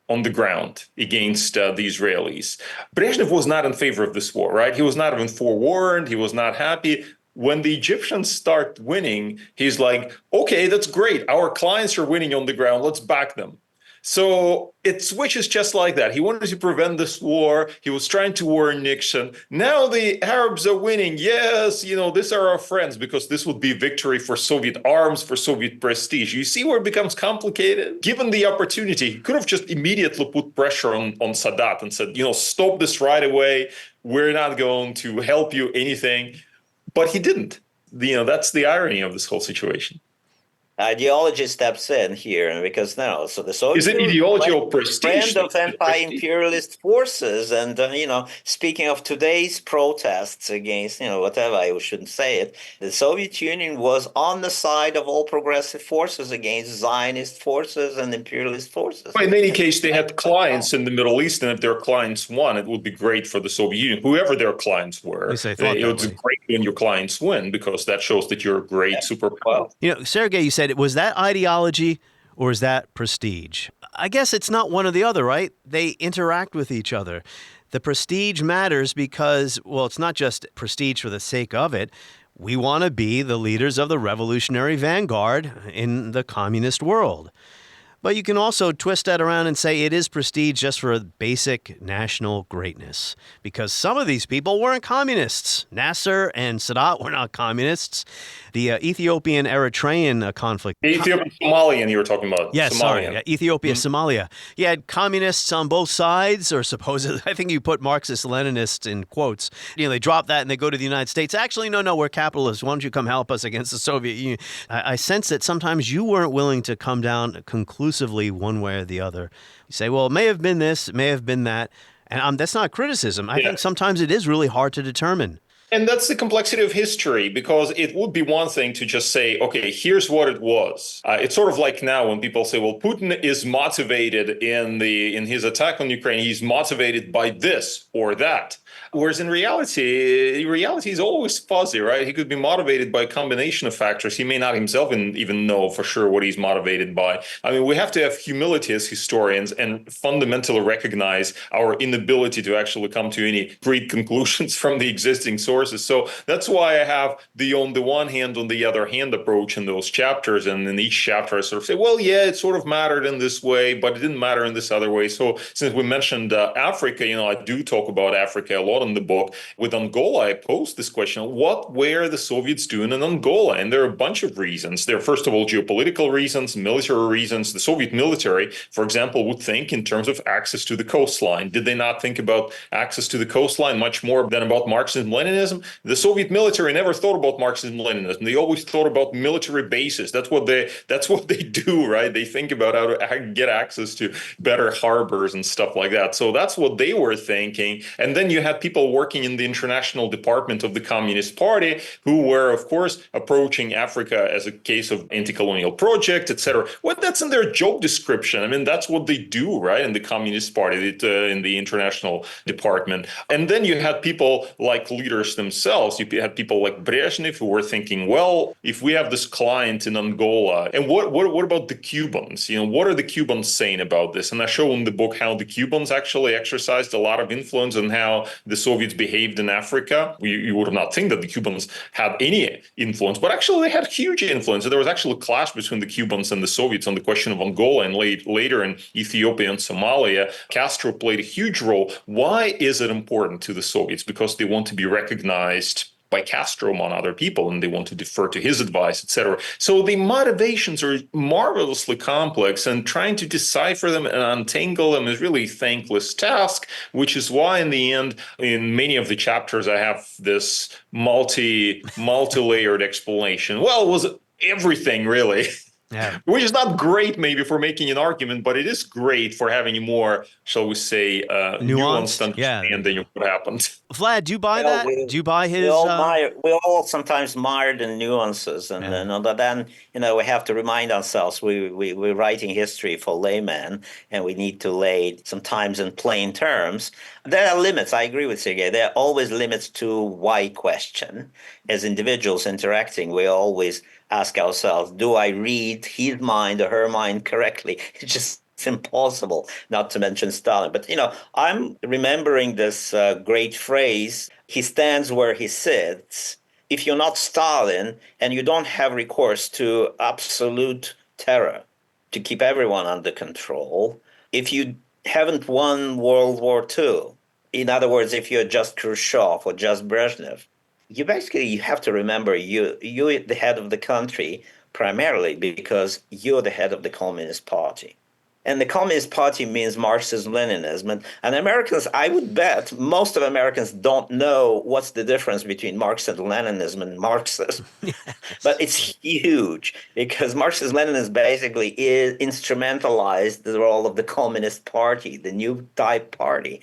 on the ground against the Israelis. Brezhnev was not in favor of this war, right? He was not even forewarned. He was not happy. When the Egyptians start winning, he's like, okay, that's great. Our clients are winning on the ground. Let's back them. So it switches just like that. He wanted to prevent this war. He was trying to warn Nixon. Now the Arabs are winning. Yes, these are our friends, because this would be victory for Soviet arms, for Soviet prestige. You see where it becomes complicated? Given the opportunity, he could have just immediately put pressure on Sadat and said, stop this right away. We're not going to help you anything. But he didn't. That's the irony of this whole situation.
Ideology steps in here, because now, so the Soviet
is it ideology or prestige?
Friend of anti-imperialist forces, and speaking of today's protests against whatever, I shouldn't say it. The Soviet Union was on the side of all progressive forces against Zionist forces and imperialist forces.
Well, in any case, they had clients in the Middle East, and if their clients won, it would be great for the Soviet Union, whoever their clients were. It was great when your clients win, because that shows that you're a great superpower.
Sergei, you said, was that ideology or is that prestige? I guess it's not one or the other, right? They interact with each other. The prestige matters because, well, it's not just prestige for the sake of it. We want to be the leaders of the revolutionary vanguard in the communist world. But you can also twist that around and say it is prestige just for basic national greatness, because some of these people weren't communists. Nasser and Sadat were not communists. The Ethiopian-Eritrean conflict.
Ethiopian-Somalian you were talking about.
Yes,
Somalian.
sorry. Ethiopia-Somalia. You had communists on both sides, or supposedly, I think you put Marxist-Leninists in quotes. They drop that and they go to the United States. Actually, no, we're capitalists. Why don't you come help us against the Soviet Union? I sense that sometimes you weren't willing to come down conclusively one way or the other. You say, well, it may have been this, it may have been that. And that's not criticism. I think sometimes it is really hard to determine.
And that's the complexity of history, because it would be one thing to just say, okay, here's what it was. It's sort of like now when people say, well, Putin is motivated in his attack on Ukraine. He's motivated by this or that. Whereas in reality is always fuzzy, right? He could be motivated by a combination of factors. He may not himself even know for sure what he's motivated by. I mean, we have to have humility as historians and fundamentally recognize our inability to actually come to any great conclusions from the existing sources. So that's why I have the on the one hand, on the other hand approach in those chapters. And in each chapter, I sort of say, well, yeah, it sort of mattered in this way, but it didn't matter in this other way. So since we mentioned Africa, I do talk about Africa a lot in the book. With Angola, I posed this question: what were the Soviets doing in Angola? And there are a bunch of reasons. There are, first of all, geopolitical reasons, military reasons. The Soviet military, for example, would think in terms of access to the coastline. Did they not think about access to the coastline much more than about Marxism-Leninism? The Soviet military never thought about Marxism-Leninism. They always thought about military bases. That's what they do, right? They think about how to get access to better harbors and stuff like that. So that's what they were thinking. And then you had people working in the international department of the Communist Party who were, of course, approaching Africa as a case of anti-colonial project, etc. Well, that's in their job description. I mean, that's what they do, right, in the Communist Party, in the international department. And then you had people like leaders themselves. You had people like Brezhnev who were thinking, well, if we have this client in Angola, and what about the Cubans? What are the Cubans saying about this? And I show in the book how the Cubans actually exercised a lot of influence on how the Soviets behaved in Africa. You would not think that the Cubans had any influence, but actually they had huge influence. There was actually a clash between the Cubans and the Soviets on the question of Angola, and later in Ethiopia and Somalia. Castro played a huge role. Why is it important to the Soviets? Because they want to be recognized by Castro among other people, and they want to defer to his advice, etc. So the motivations are marvelously complex, and trying to decipher them and untangle them is really a thankless task, which is why in the end, in many of the chapters, I have this multi-layered explanation. Well, it was everything, really. Yeah. Which is not great maybe for making an argument, but it is great for having a more, shall we say, nuanced understanding of what happened.
Vlad, do you buy that? Do you buy his?
We all sometimes admire the nuances, and then we have to remind ourselves we're writing history for laymen, and we need to lay it sometimes in plain terms. There are limits. I agree with Sergei. There are always limits to why question. As individuals interacting, we always ask ourselves, do I read his mind or her mind correctly? It's impossible, not to mention Stalin. But, I'm remembering this great phrase, he stands where he sits. if you're not Stalin and you don't have recourse to absolute terror to keep everyone under control, if you haven't won World War II, in other words, if you're just Khrushchev or just Brezhnev, you have to remember you're the head of the country primarily because you're the head of the Communist Party. And the Communist Party means Marxism-Leninism. And Americans, I would bet, most of Americans don't know what's the difference between Marxism-Leninism and Marxism. But it's huge because Marxism-Leninism basically instrumentalized the role of the Communist Party, the new type party.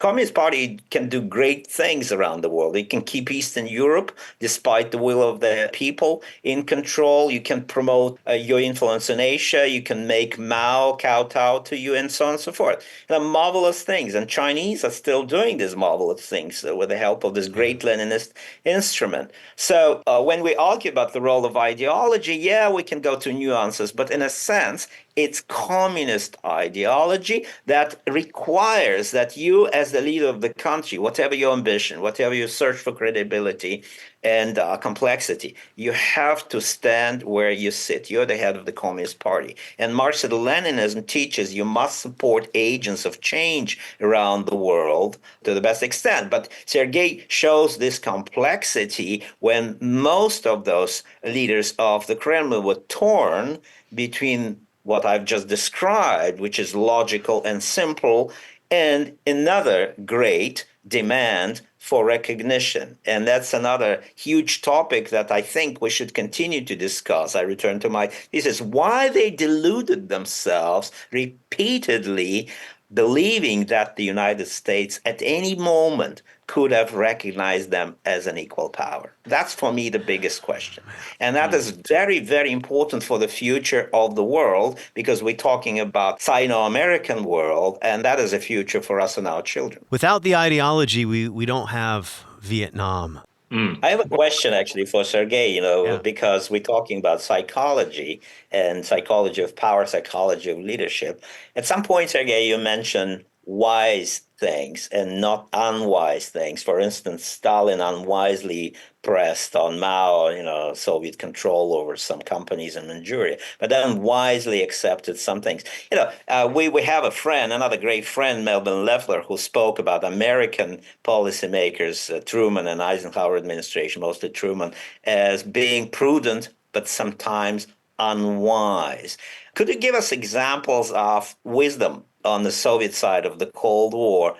Communist Party can do great things around the world. It can keep Eastern Europe, despite the will of the people, in control. You can promote your influence in Asia. You can make Mao kowtow to you, and so on and so forth. Marvelous things. And Chinese are still doing these marvelous things with the help of this great Leninist instrument. So when we argue about the role of ideology, yeah, we can go to nuances, but in a sense, it's communist ideology that requires that you, as the leader of the country, whatever your ambition, whatever your search for credibility and complexity, you have to stand where you sit. You're the head of the Communist Party. And Marxism-Leninism teaches you must support agents of change around the world to the best extent. But Sergei shows this complexity when most of those leaders of the Kremlin were torn between what I've just described, which is logical and simple, and another great demand for recognition. And that's another huge topic that I think we should continue to discuss. I return to my thesis, why they deluded themselves repeatedly, believing that the United States at any moment could have recognized them as an equal power. That's, for me, the biggest question. And that is very, very important for the future of the world, because we're talking about Sino-American world, and that is a future for us and our children.
Without the ideology, we don't have Vietnam.
I have a question, actually, for Sergei, because we're talking about psychology and psychology of power, psychology of leadership. At some point, Sergei, you mentioned wise things and not unwise things. For instance, Stalin unwisely pressed on Mao, Soviet control over some companies in Manchuria, but then wisely accepted some things. We have a friend, another great friend, Melvin Leffler, who spoke about American policymakers, Truman and Eisenhower administration, mostly Truman, as being prudent, but sometimes unwise. Could you give us examples of wisdom on the Soviet side of the Cold War,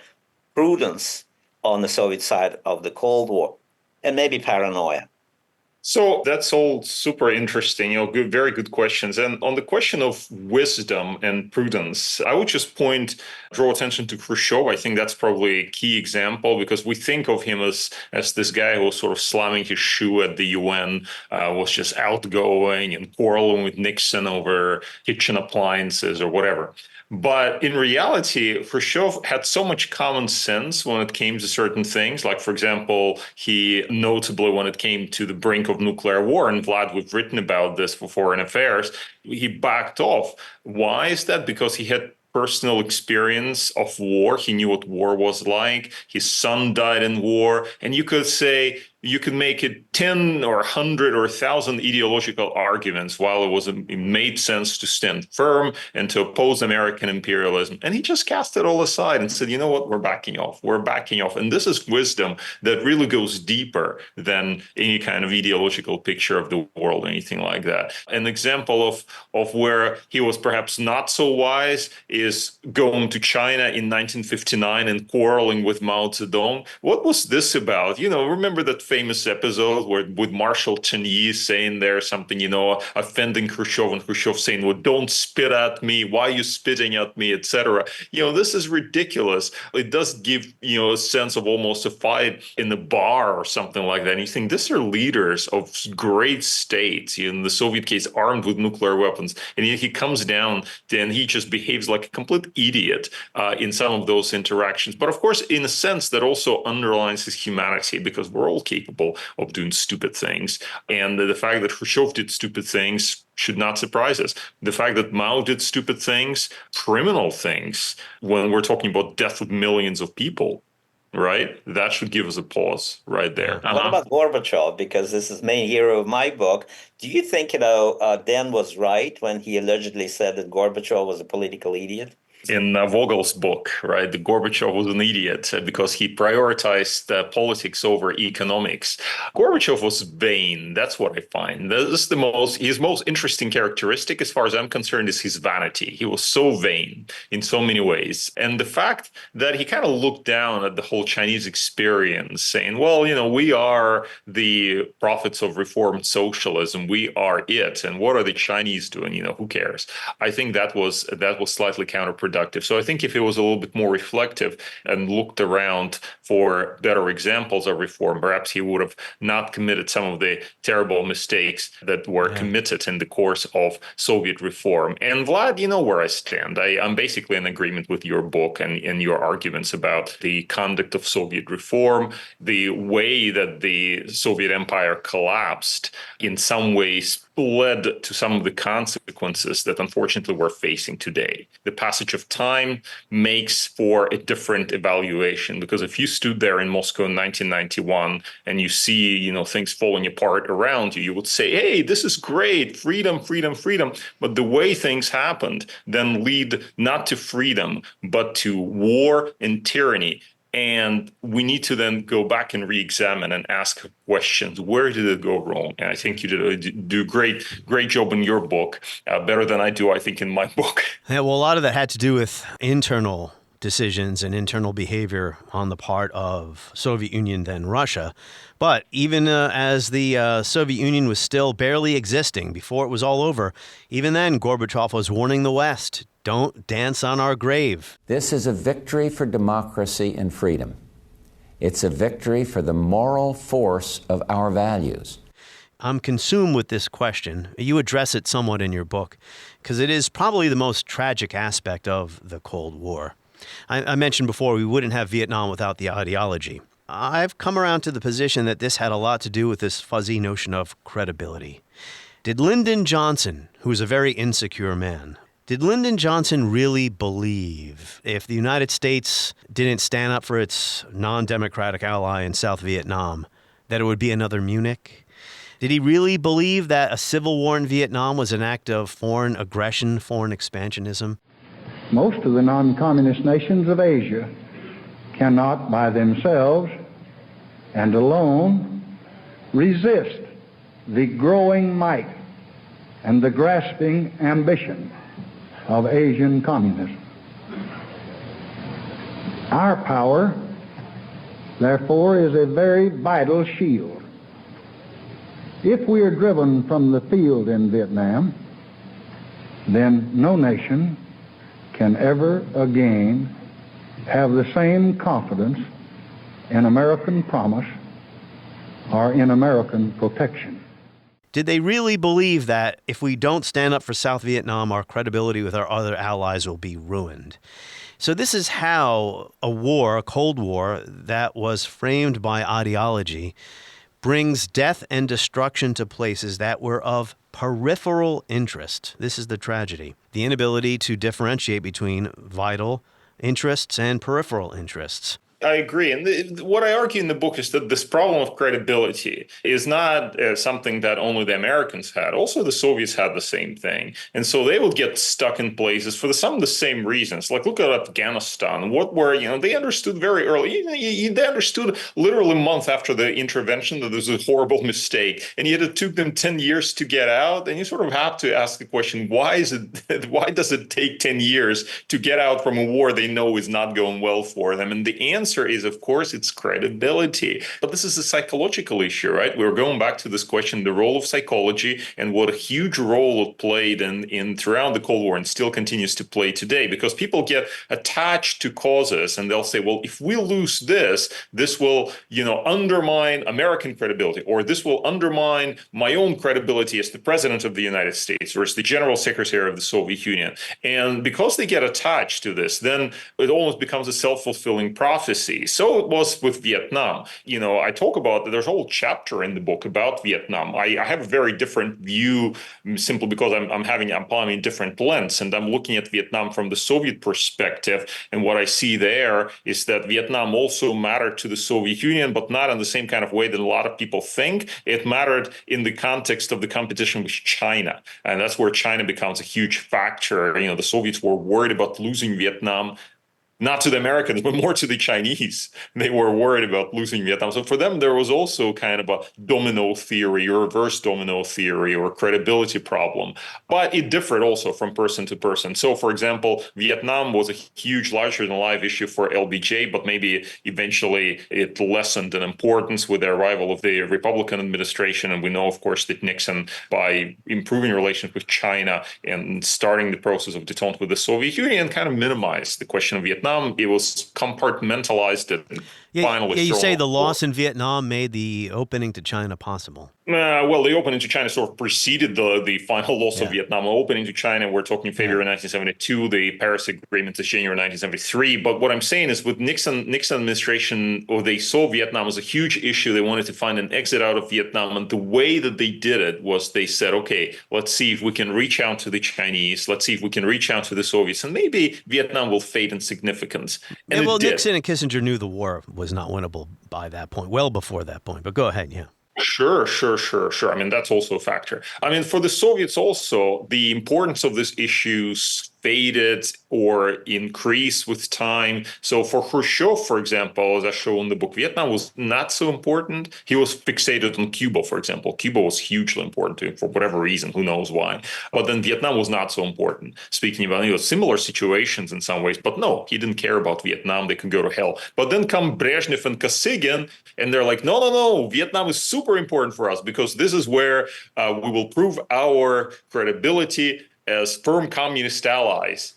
prudence on the Soviet side of the Cold War, and maybe paranoia?
So that's all super interesting, good, very good questions. And on the question of wisdom and prudence, I would just draw attention to Khrushchev. I think that's probably a key example, because we think of him as this guy who was sort of slamming his shoe at the UN, was just outgoing and quarreling with Nixon over kitchen appliances or whatever. But in reality, Khrushchev had so much common sense when it came to certain things. Like, for example, he notably, when it came to the brink of nuclear war, and Vlad, we've written about this for Foreign Affairs, he backed off. Why is that? Because he had personal experience of war. He knew what war was like. His son died in war. And you could say, you could make it 10 or 100 or 1,000 ideological arguments while it made sense to stand firm and to oppose American imperialism. And he just cast it all aside and said, you know what, we're backing off. We're backing off. And this is wisdom that really goes deeper than any kind of ideological picture of the world, anything like that. An example of where he was perhaps not so wise is going to China in 1959 and quarreling with Mao Zedong. What was this about? Remember that famous episode with Marshal Chen Yi saying there something, offending Khrushchev, and Khrushchev saying, well, don't spit at me. Why are you spitting at me, etc. This is ridiculous. It does give, a sense of almost a fight in the bar or something like that. And you think these are leaders of great states, in the Soviet case, armed with nuclear weapons. And yet he comes down and he just behaves like a complete idiot in some of those interactions. But of course, in a sense, that also underlines his humanity, because we're all capable of doing stupid things. And the fact that Khrushchev did stupid things should not surprise us. The fact that Mao did stupid things, criminal things, when we're talking about death of millions of people, right? That should give us a pause right there.
What about Gorbachev? Because this is the main hero of my book. Do you think, Dan was right when he allegedly said that Gorbachev was a political idiot?
In Vogel's book, right, the Gorbachev was an idiot because he prioritized politics over economics. Gorbachev was vain. That's what I find. This is his most interesting characteristic, as far as I'm concerned, is his vanity. He was so vain in so many ways. And the fact that he kind of looked down at the whole Chinese experience, saying, well, we are the prophets of reformed socialism. We are it. And what are the Chinese doing? Who cares? I think that was slightly counterproductive. So I think if he was a little bit more reflective and looked around for better examples of reform, perhaps he would have not committed some of the terrible mistakes that were committed in the course of Soviet reform. And Vlad, you know where I stand. I'm basically in agreement with your book and your arguments about the conduct of Soviet reform, the way that the Soviet Empire collapsed in some ways led to some of the consequences that unfortunately we're facing today. The passage of time makes for a different evaluation, because if you stood there in Moscow in 1991 and you see, things falling apart around you, you would say, hey, this is great, freedom, freedom, freedom. But the way things happened then lead not to freedom, but to war and tyranny. And we need to then go back and re-examine and ask questions. Where did it go wrong? And I think you do a great job in your book, better than I do, I think, in my book.
Yeah, well, a lot of that had to do with internal decisions and internal behavior on the part of Soviet Union, then Russia. But even as the Soviet Union was still barely existing, before it was all over, even then Gorbachev was warning the West, don't dance on our grave.
This is a victory for democracy and freedom. It's a victory for the moral force of our values.
I'm consumed with this question. You address it somewhat in your book, because it is probably the most tragic aspect of the Cold War. I mentioned before we wouldn't have Vietnam without the ideology. I've come around to the position that this had a lot to do with this fuzzy notion of credibility. Did Lyndon Johnson, who was a very insecure man, did Lyndon Johnson really believe if the United States didn't stand up for its non-democratic ally in South Vietnam, that it would be another Munich? Did he really believe that a civil war in Vietnam was an act of foreign aggression, foreign expansionism?
Most of the non-communist nations of Asia cannot by themselves and alone resist the growing might and the grasping ambition of Asian communism. Our power, therefore, is a very vital shield. If we are driven from the field in Vietnam, then no nation can ever again have the same confidence in American promise or in American protection.
Did they really believe that if we don't stand up for South Vietnam, our credibility with our other allies will be ruined? So this is how a war, a Cold War, that was framed by ideology, brings death and destruction to places that were of peripheral interest. This is the tragedy. The inability to differentiate between vital interests and peripheral interests.
I agree. And what I argue in the book is that this problem of credibility is not something that only the Americans had. Also, the Soviets had the same thing. And so they would get stuck in places for some of the same reasons. Like, look at Afghanistan. They understood very early. They understood literally a month after the intervention that this was a horrible mistake. And yet it took them 10 years to get out. And you sort of have to ask the question, why does it take 10 years to get out from a war they know is not going well for them? And the answer is, of course, it's credibility. But this is a psychological issue, right? We're going back to this question, the role of psychology and what a huge role it played in throughout the Cold War and still continues to play today, because people get attached to causes and they'll say, well, if we lose this will, undermine American credibility, or this will undermine my own credibility as the president of the United States or as the general secretary of the Soviet Union. And because they get attached to this, then it almost becomes a self-fulfilling prophecy. legacy. So it was with Vietnam. I talk about, there's a whole chapter in the book about Vietnam. I have a very different view simply because I'm applying a different lens, and I'm looking at Vietnam from the Soviet perspective. And what I see there is that Vietnam also mattered to the Soviet Union, but not in the same kind of way that a lot of people think. It mattered in the context of the competition with China. And that's where China becomes a huge factor. The Soviets were worried about losing Vietnam, not to the Americans, but more to the Chinese. They were worried about losing Vietnam. So for them, there was also kind of a domino theory or reverse domino theory or credibility problem. But it differed also from person to person. So, for example, Vietnam was a huge, larger-than-life issue for LBJ, but maybe eventually it lessened in importance with the arrival of the Republican administration. And we know, of course, that Nixon, by improving relations with China and starting the process of detente with the Soviet Union, kind of minimized the question of Vietnam. It was compartmentalized and finally
you
thrown
say
off
the
the
loss in Vietnam made the opening to China possible.
Well, the opening to China sort of preceded the final loss of Vietnam. Opening to China, we're talking February 1972, the Paris Agreement is January 1973. But what I'm saying is with Nixon administration, they saw Vietnam as a huge issue. They wanted to find an exit out of Vietnam. And the way that they did it was they said, okay, let's see if we can reach out to the Chinese. Let's see if we can reach out to the Soviets. And maybe Vietnam will fade in significance. And
well,
it did.
Nixon and Kissinger knew the war was not winnable by that point, well before that point. But go ahead,
Sure. I mean, that's also a factor. I mean, for the Soviets also, the importance of these issues faded or increased with time. So for Khrushchev, for example, as I show in the book, Vietnam was not so important. He was fixated on Cuba, for example. Cuba was hugely important to him for whatever reason, who knows why. But then Vietnam was not so important. Speaking about similar situations in some ways, but no, he didn't care about Vietnam. They could go to hell. But then come Brezhnev and Kosygin, and they're like, no, Vietnam is super important for us because this is where we will prove our credibility as firm communist allies.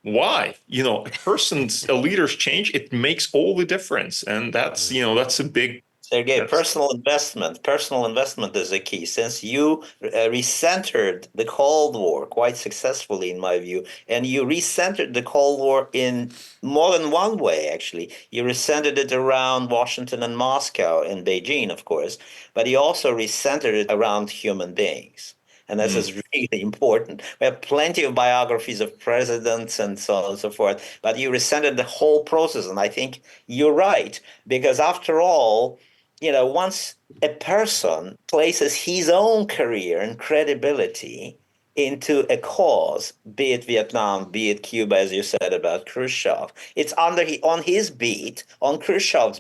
Why? A leader's change, it makes all the difference. And that's a big...
Sergei, personal investment is a key. Since you recentered the Cold War quite successfully, in my view, and you recentered the Cold War in more than one way, actually. You recentered it around Washington and Moscow and Beijing, of course, but you also recentered it around human beings. And this is really important. We have plenty of biographies of presidents and so on and so forth, but you resented the whole process. And I think you're right, because after all, once a person places his own career and credibility into a cause, be it Vietnam, be it Cuba, as you said about Khrushchev, it's on Khrushchev's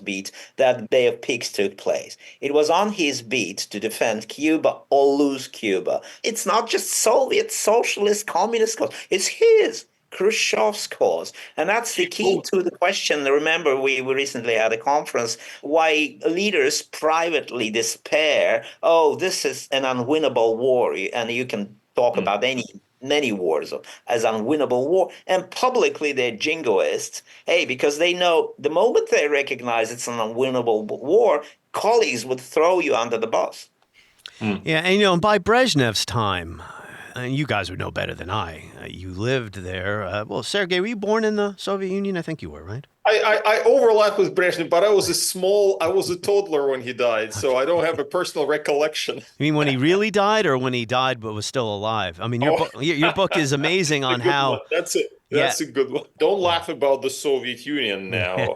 beat, that Bay of Pigs took place. It was on his beat to defend Cuba or lose Cuba. It's not just Soviet, socialist, communist cause. It's his. Khrushchev's cause. And that's the key to the question. Remember, we recently had a conference why leaders privately despair, this is an unwinnable war. And you can talk about many wars as unwinnable war. And publicly, they're jingoists. Because they know the moment they recognize it's an unwinnable war, colleagues would throw you under the bus.
Yeah, and by Brezhnev's time, and you guys would know better than I. You lived there. Sergei, were you born in the Soviet Union? I think you were, right?
I overlap with Brezhnev, but I was a toddler when he died, so I don't have a personal recollection.
You mean when he really died, or when he died but was still alive? I mean, your book is amazing on how...
That's it. That's a good one. Don't laugh about the Soviet Union now.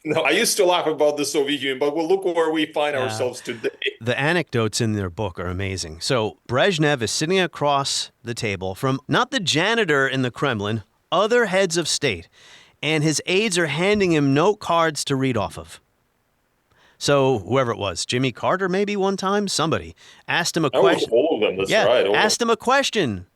No, I used to laugh about the Soviet Union, but look where we find ourselves today.
The anecdotes in their book are amazing. So Brezhnev is sitting across the table from not the janitor in the Kremlin, other heads of state, and his aides are handing him note cards to read off of. So whoever it was, Jimmy Carter maybe one time, somebody asked him a question.
All of them, that's right.
Asked him a question.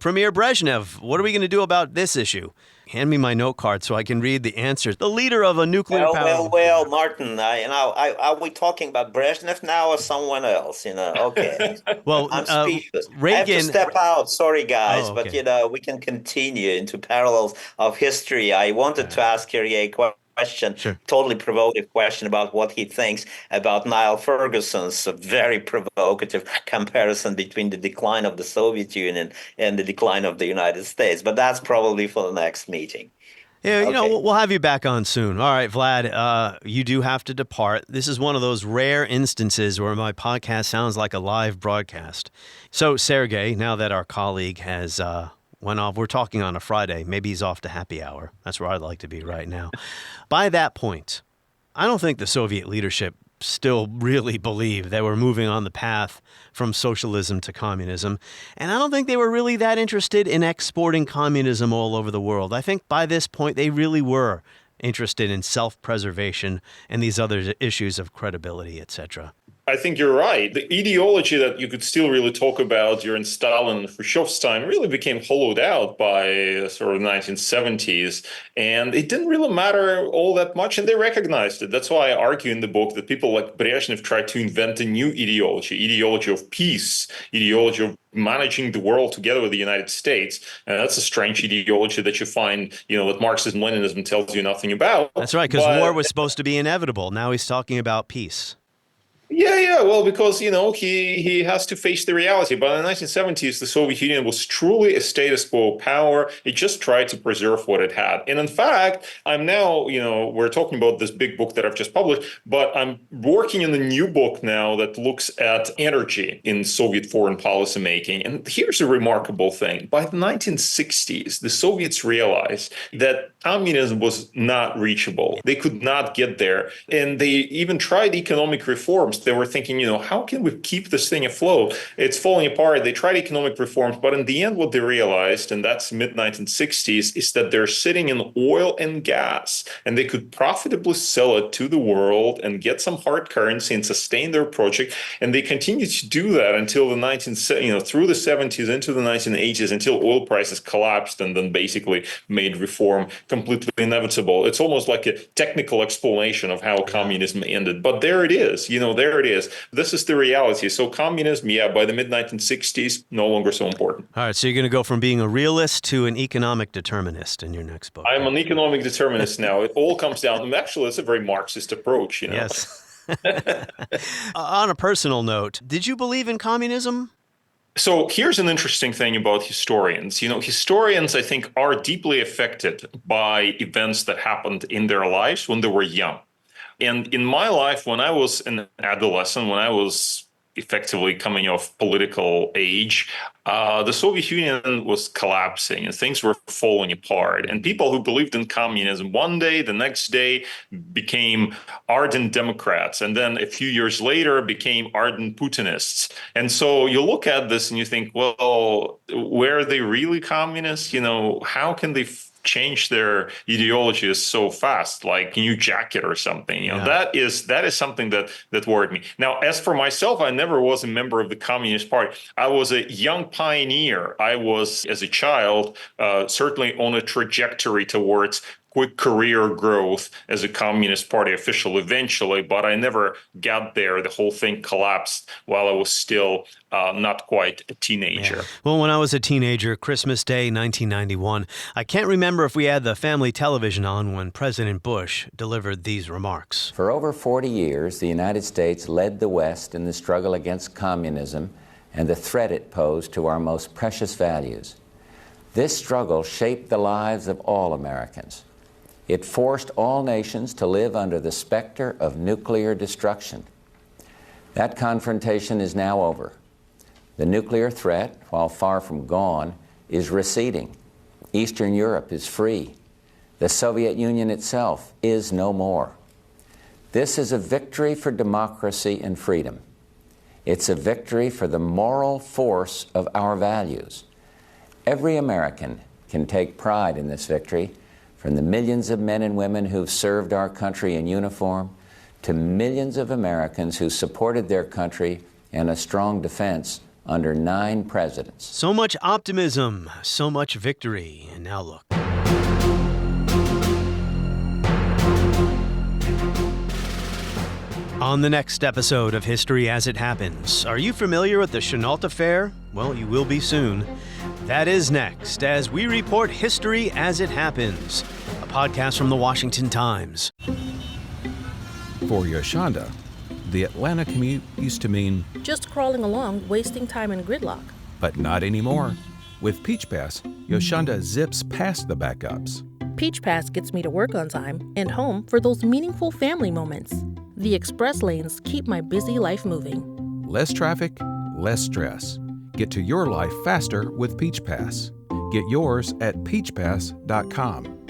Premier Brezhnev, what are we going to do about this issue? Hand me my note card so I can read the answers. The leader of a nuclear power.
Well, Martin, are we talking about Brezhnev now or someone else? Okay.
Well,
I'm speechless.
Reagan...
I have to step out. Sorry, guys,
okay.
But we can continue into parallels of history. I wanted to ask you a question, totally provocative question about what he thinks about Niall Ferguson's very provocative comparison between the decline of the Soviet Union and the decline of the United States. But that's probably for the next meeting.
Yeah, we'll have you back on soon. All right, Vlad, you do have to depart. This is one of those rare instances where my podcast sounds like a live broadcast. So, Sergey, now that our colleague has went off, we're talking on a Friday. Maybe he's off to happy hour. That's where I'd like to be right now. By that point, I don't think the Soviet leadership still really believed they were moving on the path from socialism to communism. And I don't think they were really that interested in exporting communism all over the world. I think by this point, they really were interested in self-preservation and these other issues of credibility, etc.
I think you're right. The ideology that you could still really talk about during Stalin and Khrushchev's time really became hollowed out by sort of 1970s. And it didn't really matter all that much. And they recognized it. That's why I argue in the book that people like Brezhnev tried to invent a new ideology of peace, ideology of managing the world together with the United States. And that's a strange ideology that you find, that Marxism-Leninism tells you nothing about.
That's right, because war was supposed to be inevitable. Now he's talking about peace.
Yeah. Well, because, he has to face the reality. By the 1970s, the Soviet Union was truly a status quo power. It just tried to preserve what it had. And in fact, I'm now, we're talking about this big book that I've just published, but I'm working on a new book now that looks at energy in Soviet foreign policy making. And here's a remarkable thing. By the 1960s, the Soviets realized that communism was not reachable. They could not get there. And they even tried economic reforms. They were thinking, how can we keep this thing afloat? It's falling apart. They tried economic reforms, but in the end, what they realized, and that's mid-1960s, is that they're sitting in oil and gas, and they could profitably sell it to the world and get some hard currency and sustain their project. And they continued to do that until through the 70s into the 1980s, until oil prices collapsed and then basically made reform completely inevitable. It's almost like a technical explanation of how communism ended. But there it is. There it is. This is the reality. So communism, by the mid-1960s, no longer so important.
All right, so you're going to go from being a realist to an economic determinist in your next book.
I'm an economic determinist now. It all comes down, and actually, it's a very Marxist approach,
Yes. On a personal note, did you believe in communism?
So here's an interesting thing about historians. Historians, I think, are deeply affected by events that happened in their lives when they were young. And in my life, when I was an adolescent, when I was effectively coming of political age, the Soviet Union was collapsing and things were falling apart. And people who believed in communism one day, the next day became ardent Democrats. And then a few years later became ardent Putinists. And so you look at this and you think, well, were they really communists? How can they change their ideologies so fast, like a new jacket or something? That is something that worried me. Now, as for myself, I never was a member of the Communist Party. I was a young pioneer. I was, as a child, certainly on a trajectory towards quick career growth as a Communist Party official eventually, but I never got there. The whole thing collapsed while I was still not quite a teenager.
Yeah. Well, when I was a teenager, Christmas Day, 1991, I can't remember if we had the family television on when President Bush delivered these remarks.
For over 40 years, the United States led the West in the struggle against communism and the threat it posed to our most precious values. This struggle shaped the lives of all Americans. It forced all nations to live under the specter of nuclear destruction. That confrontation is now over. The nuclear threat, while far from gone, is receding. Eastern Europe is free. The Soviet Union itself is no more. This is a victory for democracy and freedom. It's a victory for the moral force of our values. Every American can take pride in this victory, from the millions of men and women who've served our country in uniform to millions of Americans who supported their country in a strong defense under 9 presidents.
So much optimism, so much victory. And now look. On the next episode of History as It Happens, are you familiar with the Chenault affair? Well, you will be soon. That is next, as we report History as It Happens, a podcast from the Washington Times.
For Yoshanda, the Atlanta commute used to mean
just crawling along, wasting time in gridlock.
But not anymore. With Peach Pass, Yoshanda zips past the backups.
Peach Pass gets me to work on time and home for those meaningful family moments. The express lanes keep my busy life moving.
Less traffic, less stress. Get to your life faster with Peach Pass. Get yours at peachpass.com.